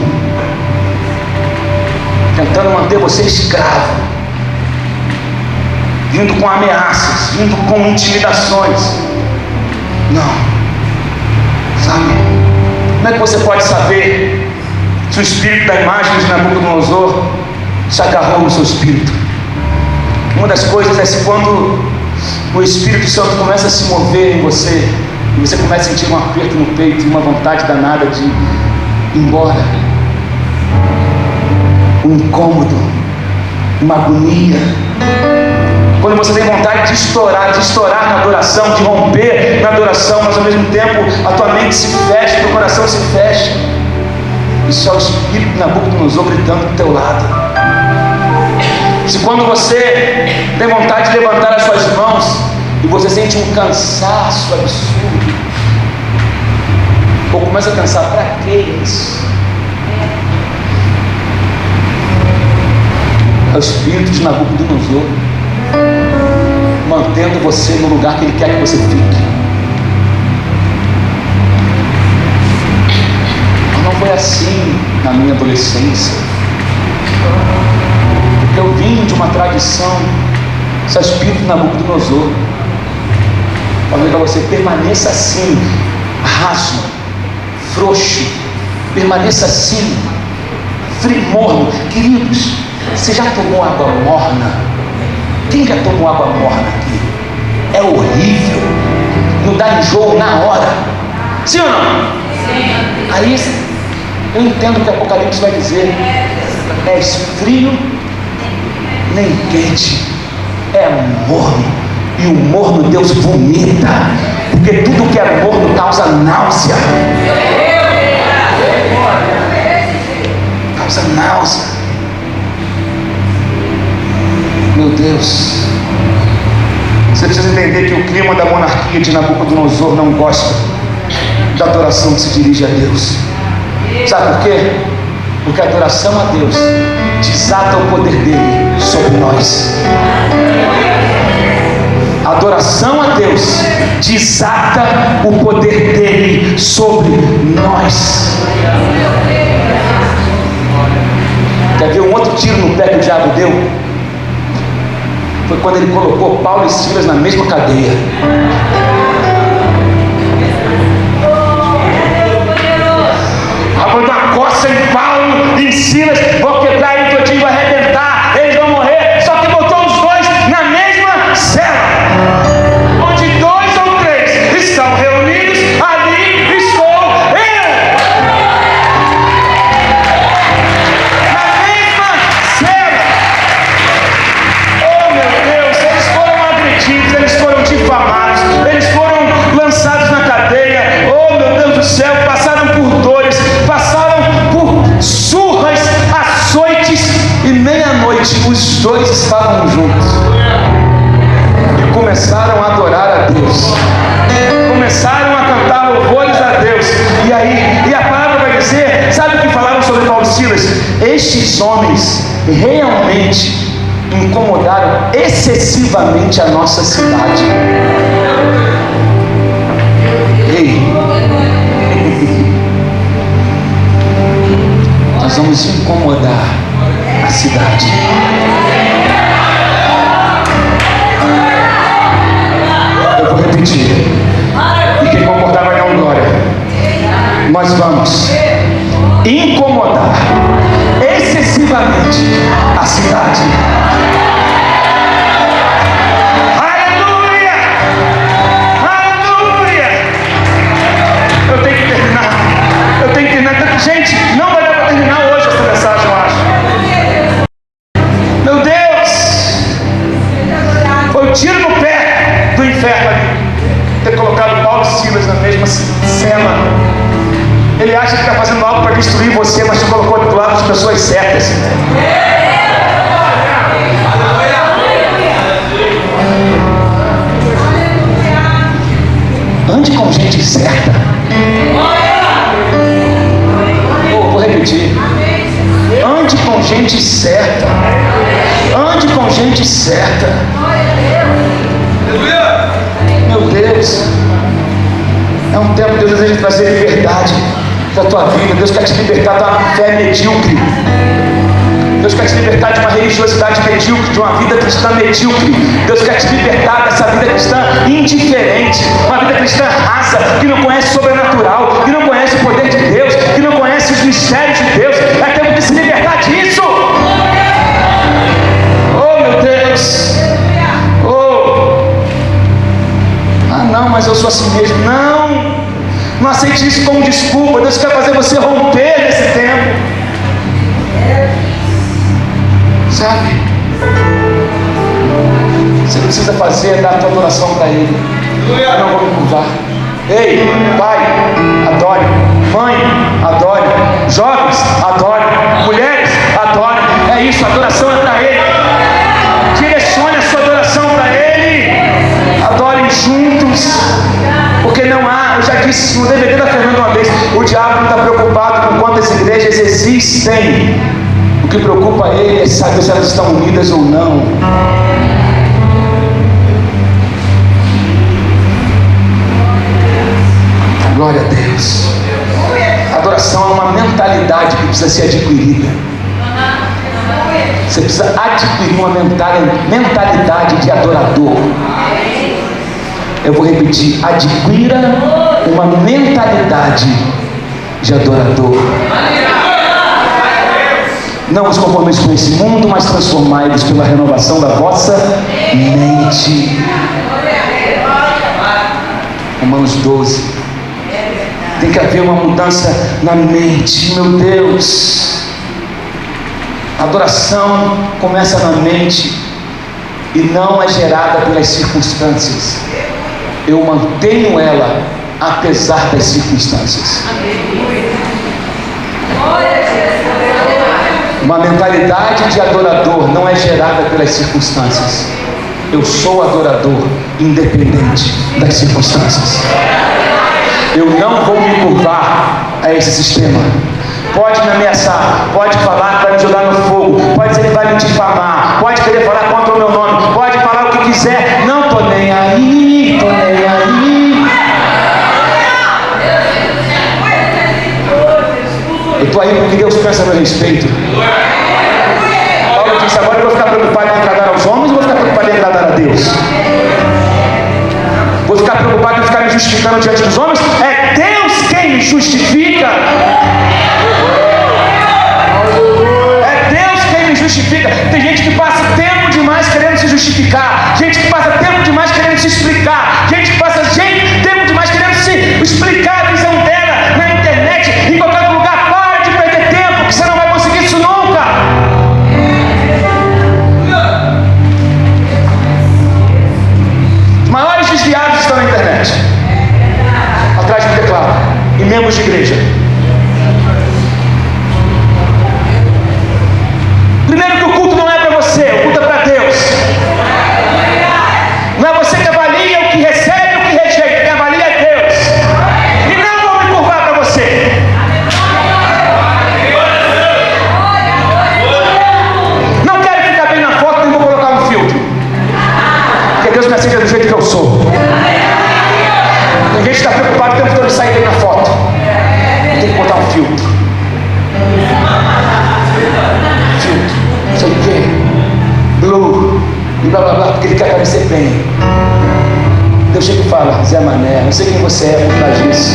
tentando manter você escravo, vindo com ameaças, vindo com intimidações. Não, sabe? Como é que você pode saber se o espírito da imagem de Nabucodonosor se agarrou no seu espírito? Uma das coisas é se quando o Espírito Santo começa a se mover em você, e você começa a sentir um aperto no peito, uma vontade danada de ir embora, um incômodo, uma agonia. Quando você tem vontade de estourar na adoração, de romper na adoração, mas ao mesmo tempo a tua mente se fecha, teu coração se fecha. Isso é o espírito de Nabucodonosor gritando do teu lado. Se quando você tem vontade de levantar as suas mãos e você sente um cansaço absurdo, ou começa a pensar: para que isso? É o espírito de Nabucodonosor mantendo você no lugar que ele quer que você fique. Mas não foi assim na minha adolescência. Eu vim de uma tradição. Esse é o espírito de Nabucodonosor falando para você: permaneça assim, raso, frouxo, permaneça assim, frio, morno. Queridos, você já tomou água morna? Quem já tomou água morna aqui? É horrível, não dá enjoo na hora, sim ou não? Sim. Aí eu entendo o que o Apocalipse vai dizer: é frio nem quente, é morno, e o morno Deus vomita, porque tudo que é morno causa náusea, causa náusea. Meu Deus, você precisa entender que o clima da monarquia de Nabucodonosor não gosta da adoração que se dirige a Deus. Sabe por quê? Porque a adoração a Deus desata o poder dele sobre nós. A adoração a Deus desata o poder dele sobre nós. Quer ver um outro tiro no pé que o diabo deu? Foi quando ele colocou Paulo e Silas na mesma cadeia. Vou dar uma coça em Paulo e em Silas, vou quebrar ele todinho, vai arrebentar, eles vão morrer. Só que botou os dois na mesma cela, onde 2 ou 3 estão reunidos, ali estou eu. Na mesma cela. Oh meu Deus, eles foram agredidos, eles foram difamados, eles foram lançados na cadeia. Oh meu Deus do céu, passaram por dores, passaram por surras, açoites, e meia-noite os dois estavam juntos e começaram a adorar a Deus, começaram a cantar louvores a Deus. E aí, e a palavra vai dizer, sabe o que falaram sobre Paulo e Silas? Estes homens realmente incomodaram excessivamente a nossa cidade. Ei, nós vamos incomodar a cidade. Eu vou repetir, e quem concordar vai dar um glória. Nós vamos incomodar excessivamente a cidade. Aleluia! Aleluia! Eu tenho que terminar. Gente, não vai dar para terminar hoje essa mensagem, eu acho. Meu Deus! Foi um tiro no pé do inferno ali, ter colocado Paulo e Silas na mesma cela. Ele acha que está fazendo algo para destruir você, mas te colocou do lado de pessoas certas. Ande com gente certa. Vou repetir. Ande com gente certa. Ande com gente certa. Meu Deus. É um tempo que Deus deseja trazer liberdade da tua vida. Deus quer te libertar de uma fé medíocre. Deus quer te libertar de uma religiosidade medíocre, de uma vida cristã medíocre. Deus quer te libertar dessa vida cristã indiferente, uma vida cristã rasa, que não conhece o sobrenatural, que não conhece o poder de Deus, que não conhece os mistérios de Deus. É tempo de se libertar disso. Oh, meu Deus. Oh. Ah, não, mas eu sou assim mesmo. Não aceite isso como desculpa. Deus quer fazer você romper nesse tempo. Sabe? Você precisa fazer, dar a tua adoração para Ele. Eu não vou me curvar. Ei, pai, adore. Mãe, adore. Jovens, adore. Mulheres, adore. É isso, a adoração é para Ele. Direcione a sua adoração para Ele. Adorem juntos. Porque não há, eu já disse no DVD da Fernanda uma vez, o diabo não está preocupado com quantas igrejas existem. O que preocupa ele é saber se elas estão unidas ou não. Glória a Deus. Adoração é uma mentalidade que precisa ser adquirida. Você precisa adquirir uma mentalidade de adorador. Eu vou repetir: adquira uma mentalidade de adorador. Não vos conformeis com esse mundo, mas transformai-vos pela renovação da vossa mente. Romanos 12. Tem que haver uma mudança na mente. Meu Deus. A adoração começa na mente e não é gerada pelas circunstâncias. Eu mantenho ela apesar das circunstâncias. Uma mentalidade de adorador não é gerada pelas circunstâncias. Eu sou adorador independente das circunstâncias. Eu não vou me curvar a esse sistema. Pode me ameaçar, pode falar que vai me jogar no fogo, pode dizer que vai me difamar, pode querer falar contra o meu nome, pode falar o que quiser. Não tô nem aí, tô nem aí. Eu estou aí porque Deus pensa a meu respeito. Paulo disse: agora eu vou ficar preocupado em agradar aos homens ou vou ficar preocupado em agradar a Deus? Vou ficar preocupado em ficar me justificando diante dos homens? É Deus quem me justifica. É Deus quem me justifica. Tem gente que passa tempo demais querendo se justificar, gente que passa tempo demais querendo se explicar, gente que passa tempo demais querendo se explicar a visão dela na internet, em qualquer lugar. Para de perder tempo, que você não vai conseguir isso nunca. Os maiores desviados estão na internet, atrás do teclado, e membros de igreja. Primeiro que o culto não é para você, o culto é para Deus. Não é você que avalia o que recebe e o que rejeita, quem avalia é Deus. E não vou me curvar para você. Não quero ficar bem na foto, nem vou colocar um filtro, porque Deus me aceita do jeito que eu sou. Tem gente que está preocupado o tempo todo em sair bem na foto. Tem que botar um filtro. Não sei o que, blue, e blá blá blá, porque ele quer parecer bem. Deus chega e fala: Zé Mané, não sei quem você é por trás disso.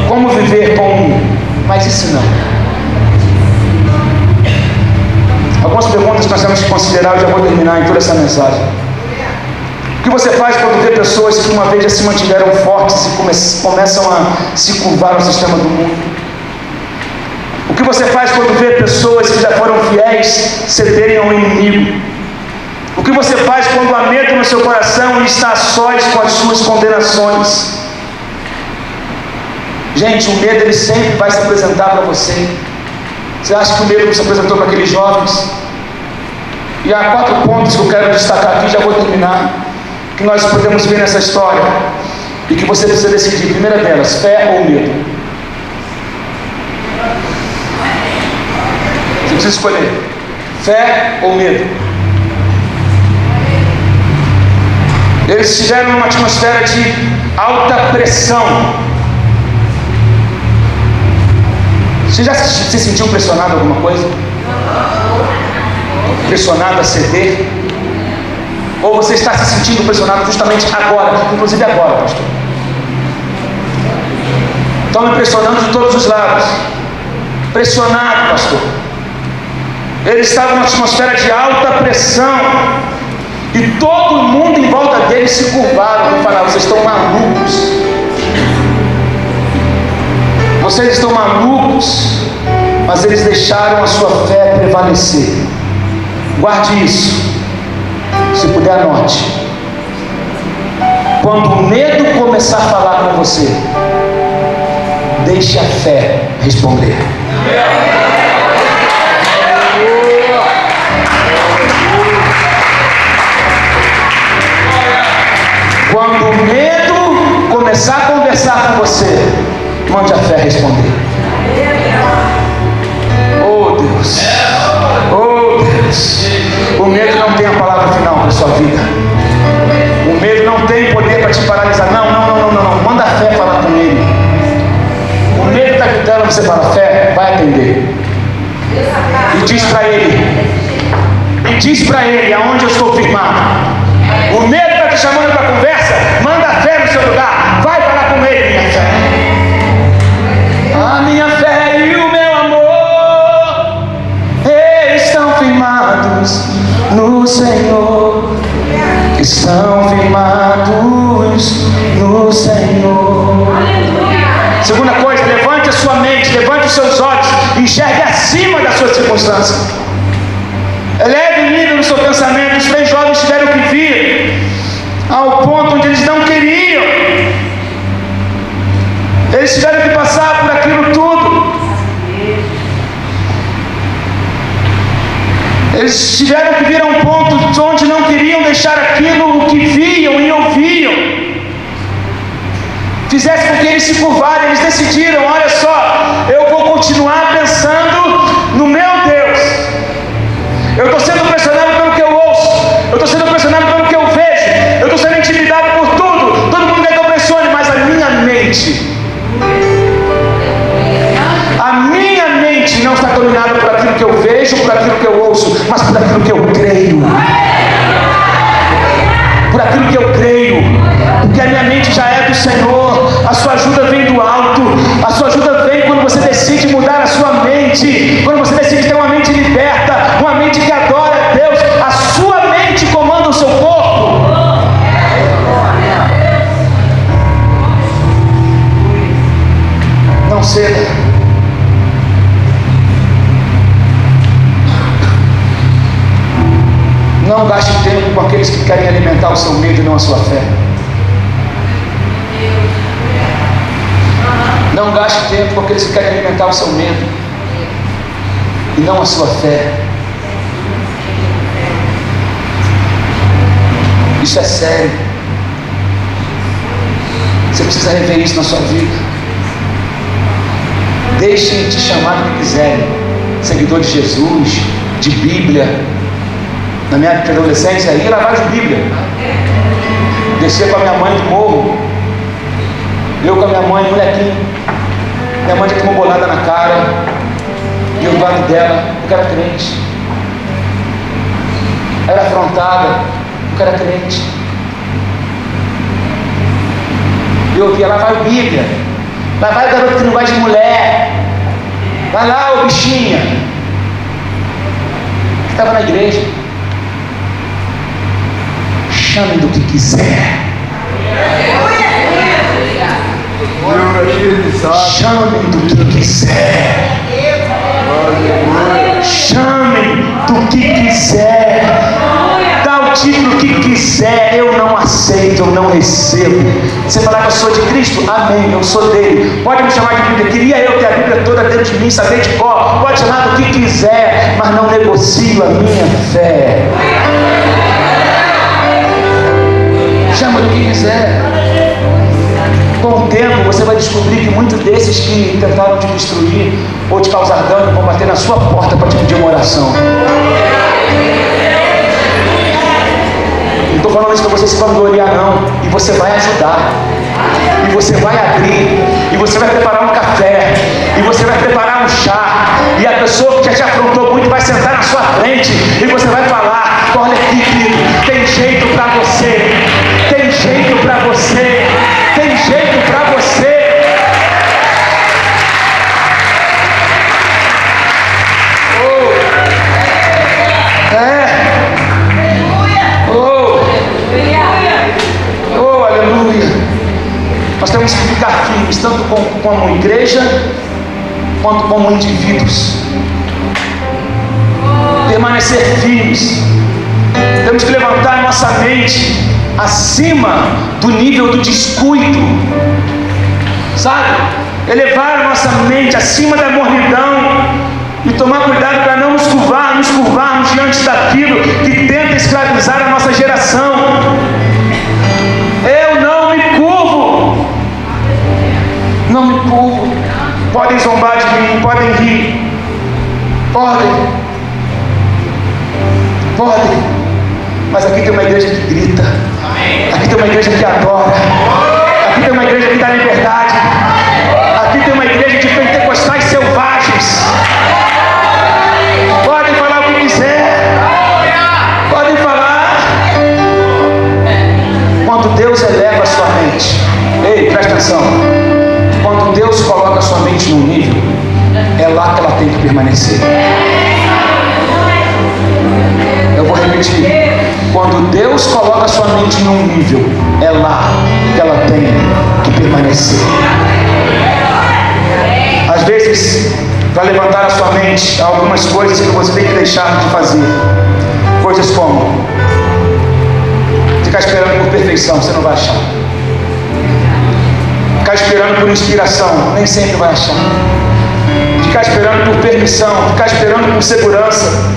Como viver com. Mas isso não. Algumas perguntas que nós temos que considerar, eu já vou terminar em toda essa mensagem. O que você faz quando vê pessoas que uma vez já se mantiveram fortes e começam a se curvar ao sistema do mundo? O que você faz quando vê pessoas que já foram fiéis cederem ao inimigo? O que você faz quando há medo no seu coração e está a sós com as suas condenações? Gente, o medo ele sempre vai se apresentar para você. Você acha que o medo não se apresentou para aqueles jovens? E há 4 pontos que eu quero destacar aqui, já vou terminar, que nós podemos ver nessa história e que você precisa decidir. Primeira delas, fé ou medo? Você precisa escolher fé ou medo. Eles estiveram numa atmosfera de alta pressão. Você já se sentiu pressionado a alguma coisa? Pressionado a ceder? Ou você está se sentindo pressionado justamente agora, inclusive agora, pastor? Estão me pressionando de todos os lados. Pressionado, pastor. Eles estavam numa atmosfera de alta pressão. E todo mundo em volta deles se curvaram e falaram: vocês estão malucos. Vocês estão malucos. Mas eles deixaram a sua fé prevalecer. Guarde isso. Se puder, anote. Quando o medo começar a falar com você, deixe a fé responder. Quando o medo começar a conversar com você, mande a fé responder. Oh Deus, oh Deus. O medo não tem a palavra final para a sua vida. O medo não tem poder para te paralisar. Não. Manda a fé falar com ele. O medo está gritando, você fala: fé, vai atender. E diz para ele aonde eu estou firmado. O medo está te chamando para conversa, manda a fé no seu lugar. Vai falar com ele, minha fé. A minha fé e o meu amor estão firmados no Senhor. Estão firmados no Senhor. Segunda coisa, levante a sua mente, levante os seus olhos e enxergue acima da sua circunstância. Eleve o nível do seu pensamento. Os 3 jovens tiveram que vir ao ponto onde eles não queriam. Eles tiveram que passar por aquilo tudo. Eles tiveram que vir a um ponto onde não queriam deixar aquilo que viam e ouviam fizesse com que eles se curvarem. Eles decidiram: olha só, eu vou continuar pensando no meu Deus. Eu estou sendo pressionado pelo que eu ouço, eu estou sendo pressionado pelo que eu vejo, eu estou sendo intimidado por tudo. Todo mundo quer que eu pressione, mas a minha mente não está dominada por aquilo que eu vejo, por aquilo que eu ouço, mas por aquilo que eu creio. Por aquilo que eu creio, porque a minha mente já é do Senhor. A sua ajuda vem do alto. A sua ajuda vem quando você decide mudar a sua mente, quando você decide ter uma mente liberta, uma mente que adora a Deus. A sua mente comanda o seu corpo. Não ceda. Não gaste tempo com aqueles que querem alimentar o seu medo e não a sua fé. Não gaste tempo com aqueles que querem alimentar o seu medo e não a sua fé. Isso é sério. Você precisa rever isso na sua vida. Deixem te chamar do que quiserem. Seguidor de Jesus, de Bíblia. Na minha adolescência, ia lavar de Bíblia. Descia com a minha mãe do morro. Eu com a minha mãe, molequinho. Minha mãe já tomou bolada na cara. E eu do lado dela, eu era crente. Era afrontada, eu era crente. E eu via: lá vai o Bíblia. Lá vai o garoto que não vai de mulher. Vai lá, ô bichinha. Estava na igreja. Chame do que quiser. Chame do que quiser. Chame do que quiser. Dá o título que quiser, eu não aceito, eu não recebo. Você falar que eu sou de Cristo? Amém, eu sou dele. Pode me chamar de Bíblia, queria eu ter a Bíblia toda dentro de mim, saber de cor. Pode chamar do que quiser, mas não negocio a minha fé. Chama do que quiser. Com o tempo você vai descobrir que muitos desses que tentaram te destruir ou te causar dano vão bater na sua porta para te pedir uma oração. Não estou falando isso para você se vangloriar, não. E você vai ajudar, e você vai abrir, e você vai preparar um café, e você vai preparar um chá, e a pessoa que já te afrontou muito vai sentar na sua frente, e você vai falar: olha aqui, querido, tem jeito para você, tem jeito para você, tem jeito para você. Nós temos que ficar firmes, tanto como igreja, quanto como indivíduos. Permanecer firmes. Temos que levantar a nossa mente acima do nível do descuido, sabe? Elevar a nossa mente acima da mornidão e tomar cuidado para não nos curvarmos diante daquilo que tenta escravizar a nossa geração. Eu não me curvo. Não me curvo. Podem zombar de mim, podem rir. Podem. Mas aqui tem uma igreja que grita. Aqui tem uma igreja que adora. Aqui tem uma igreja que dá liberdade. Aqui tem uma igreja de pentecostais selvagens. Podem falar o que quiser. Podem falar. Quando Deus eleva a sua mente, ei, presta atenção. Quando Deus coloca a sua mente num nível, é lá que ela tem que permanecer. Eu vou repetir. Quando Deus coloca a sua mente num nível, é lá que ela tem que permanecer. Às vezes, para levantar a sua mente, há algumas coisas que você tem que deixar de fazer. Coisas como ficar esperando por perfeição, você não vai achar. Ficar esperando por inspiração, nem sempre vai achar. Ficar esperando por permissão, ficar esperando por segurança,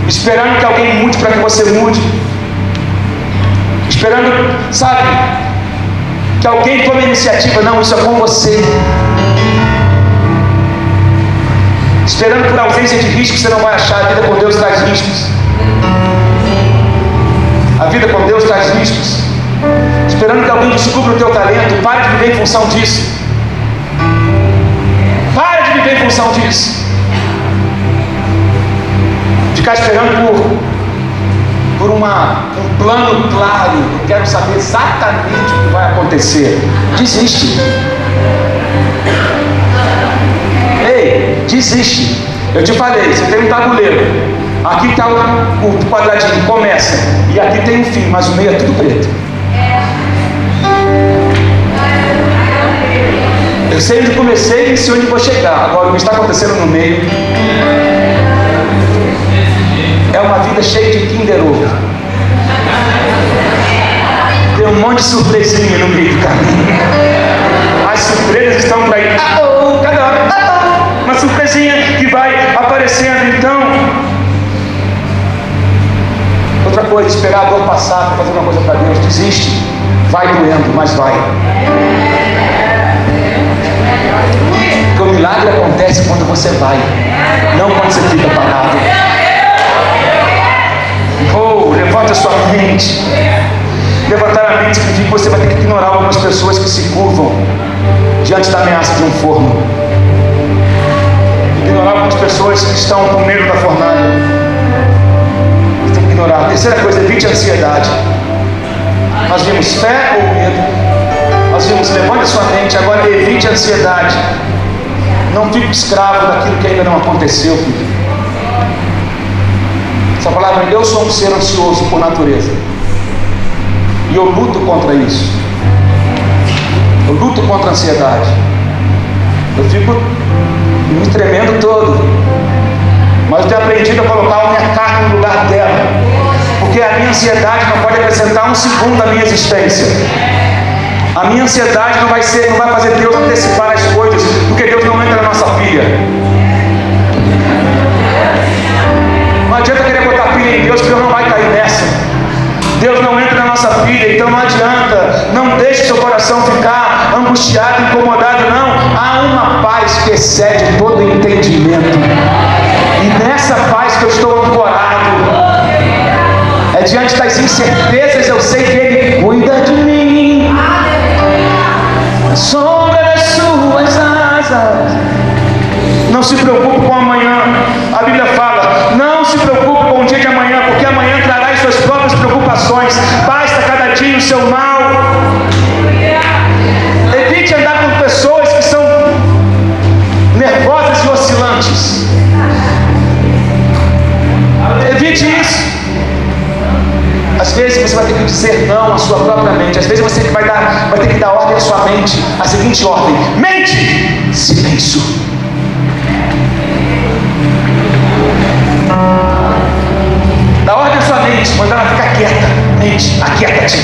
esperando que alguém mude para que você mude, esperando, sabe, que alguém tome a iniciativa. Não, isso é com você. Esperando por ausência de risco, você não vai achar. A vida com Deus traz riscos. A vida com Deus traz riscos. Esperando que alguém descubra o teu talento. Pare de viver em função disso. Pare de viver em função disso. Ficar esperando por um plano claro. Eu quero saber exatamente o que vai acontecer. Desiste. Ei, desiste. Eu te falei, você tem um tabuleiro. Aqui está o quadradinho, começa. E aqui tem um fim, mas o meio é tudo preto. Eu sei onde comecei e sei onde vou chegar. Agora o que está acontecendo no meio é uma vida cheia de Kinder Ovo. Tem um monte de surpresinha no meio do caminho. As surpresas estão por aí. Cada hora, uma surpresinha que vai aparecendo. Então, outra coisa, esperar a dor passar para fazer uma coisa para Deus. Desiste. Vai doendo, mas vai. Porque o milagre acontece quando você vai, não quando você fica parado. Levanta a sua mente. Levantar a mente significa que você vai ter que ignorar algumas pessoas que se curvam diante da ameaça de um forno. Ignorar algumas pessoas que estão com medo da fornalha. Você tem que ignorar. A terceira coisa, evite a ansiedade. Nós vimos fé ou medo. Nós vimos levante a sua mente. Agora evite a ansiedade. Não fique escravo daquilo que ainda não aconteceu, filho. Essa palavra, eu sou um ser ansioso por natureza. E eu luto contra isso. Eu luto contra a ansiedade. Eu fico me tremendo todo. Mas eu tenho aprendido a colocar a minha carne no lugar dela. Porque Porque a minha ansiedade não pode acrescentar um segundo à minha existência. A minha ansiedade não vai fazer Deus antecipar as coisas, porque Deus não entra na nossa pilha. Não adianta querer botar pilha em Deus, porque Deus não vai cair nessa. Deus não entra na nossa pilha, então não adianta. Não deixe seu coração ficar angustiado, incomodado, não. Há uma paz que excede todo entendimento. E nessa paz que eu estou ancorado, é diante das incertezas, eu sei que Ele cuida de mim. A sombra das suas asas. Não se preocupe com amanhã. A Bíblia fala, não se preocupe com o dia de amanhã, porque amanhã trará as suas próprias preocupações. Basta cada dia o seu mal. Evite andar com pessoas que são nervosas e oscilantes. Evite isso. Às vezes você vai ter que dizer não à sua própria mente. Às vezes você vai ter que dar ordem à sua mente. A seguinte ordem: mente, silêncio. Dá ordem à sua mente, manda ela ficar quieta. Mente, aquieta-te.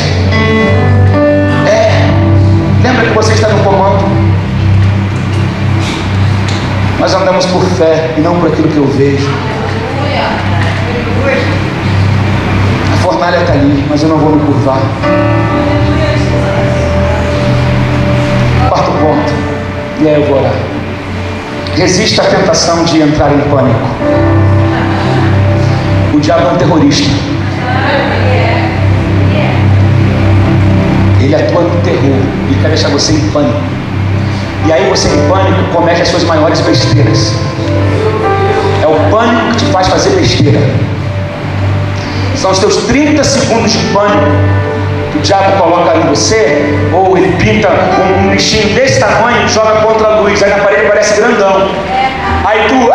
Lembra que você está no comando. Nós andamos por fé e não por aquilo que eu vejo. A fornalha está ali, mas eu não vou me curvar. Quarto ponto, e aí eu vou orar. Resista à tentação de entrar em pânico. O diabo é um terrorista. Ele atua no terror. Ele quer deixar você em pânico. E aí você em pânico comete as suas maiores besteiras. É o pânico que te faz fazer besteira. São os teus 30 segundos de pânico que o diabo coloca em você, ou ele pinta um bichinho desse tamanho e joga contra a luz, aí na parede parece grandão. Aí tu...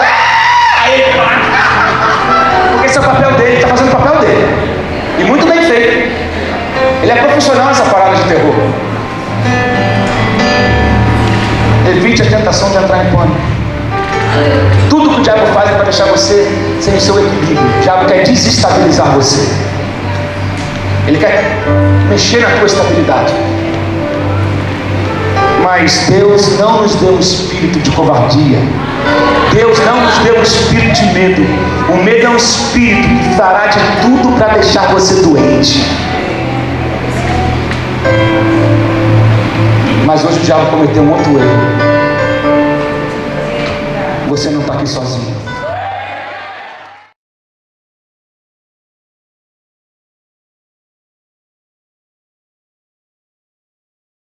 Porque esse é o papel dele, ele está fazendo o papel dele. E muito bem feito. Ele é profissional nessa parada de terror. Evite a tentação de entrar em pânico. Tudo que o diabo faz é para deixar você sem o seu equilíbrio. O diabo quer desestabilizar você. Ele quer mexer na tua estabilidade. Mas Deus não nos deu um espírito de covardia. Deus não nos deu um espírito de medo. O medo é um espírito que fará de tudo para deixar você doente. Mas hoje o diabo cometeu um outro erro. Você não está aqui sozinho.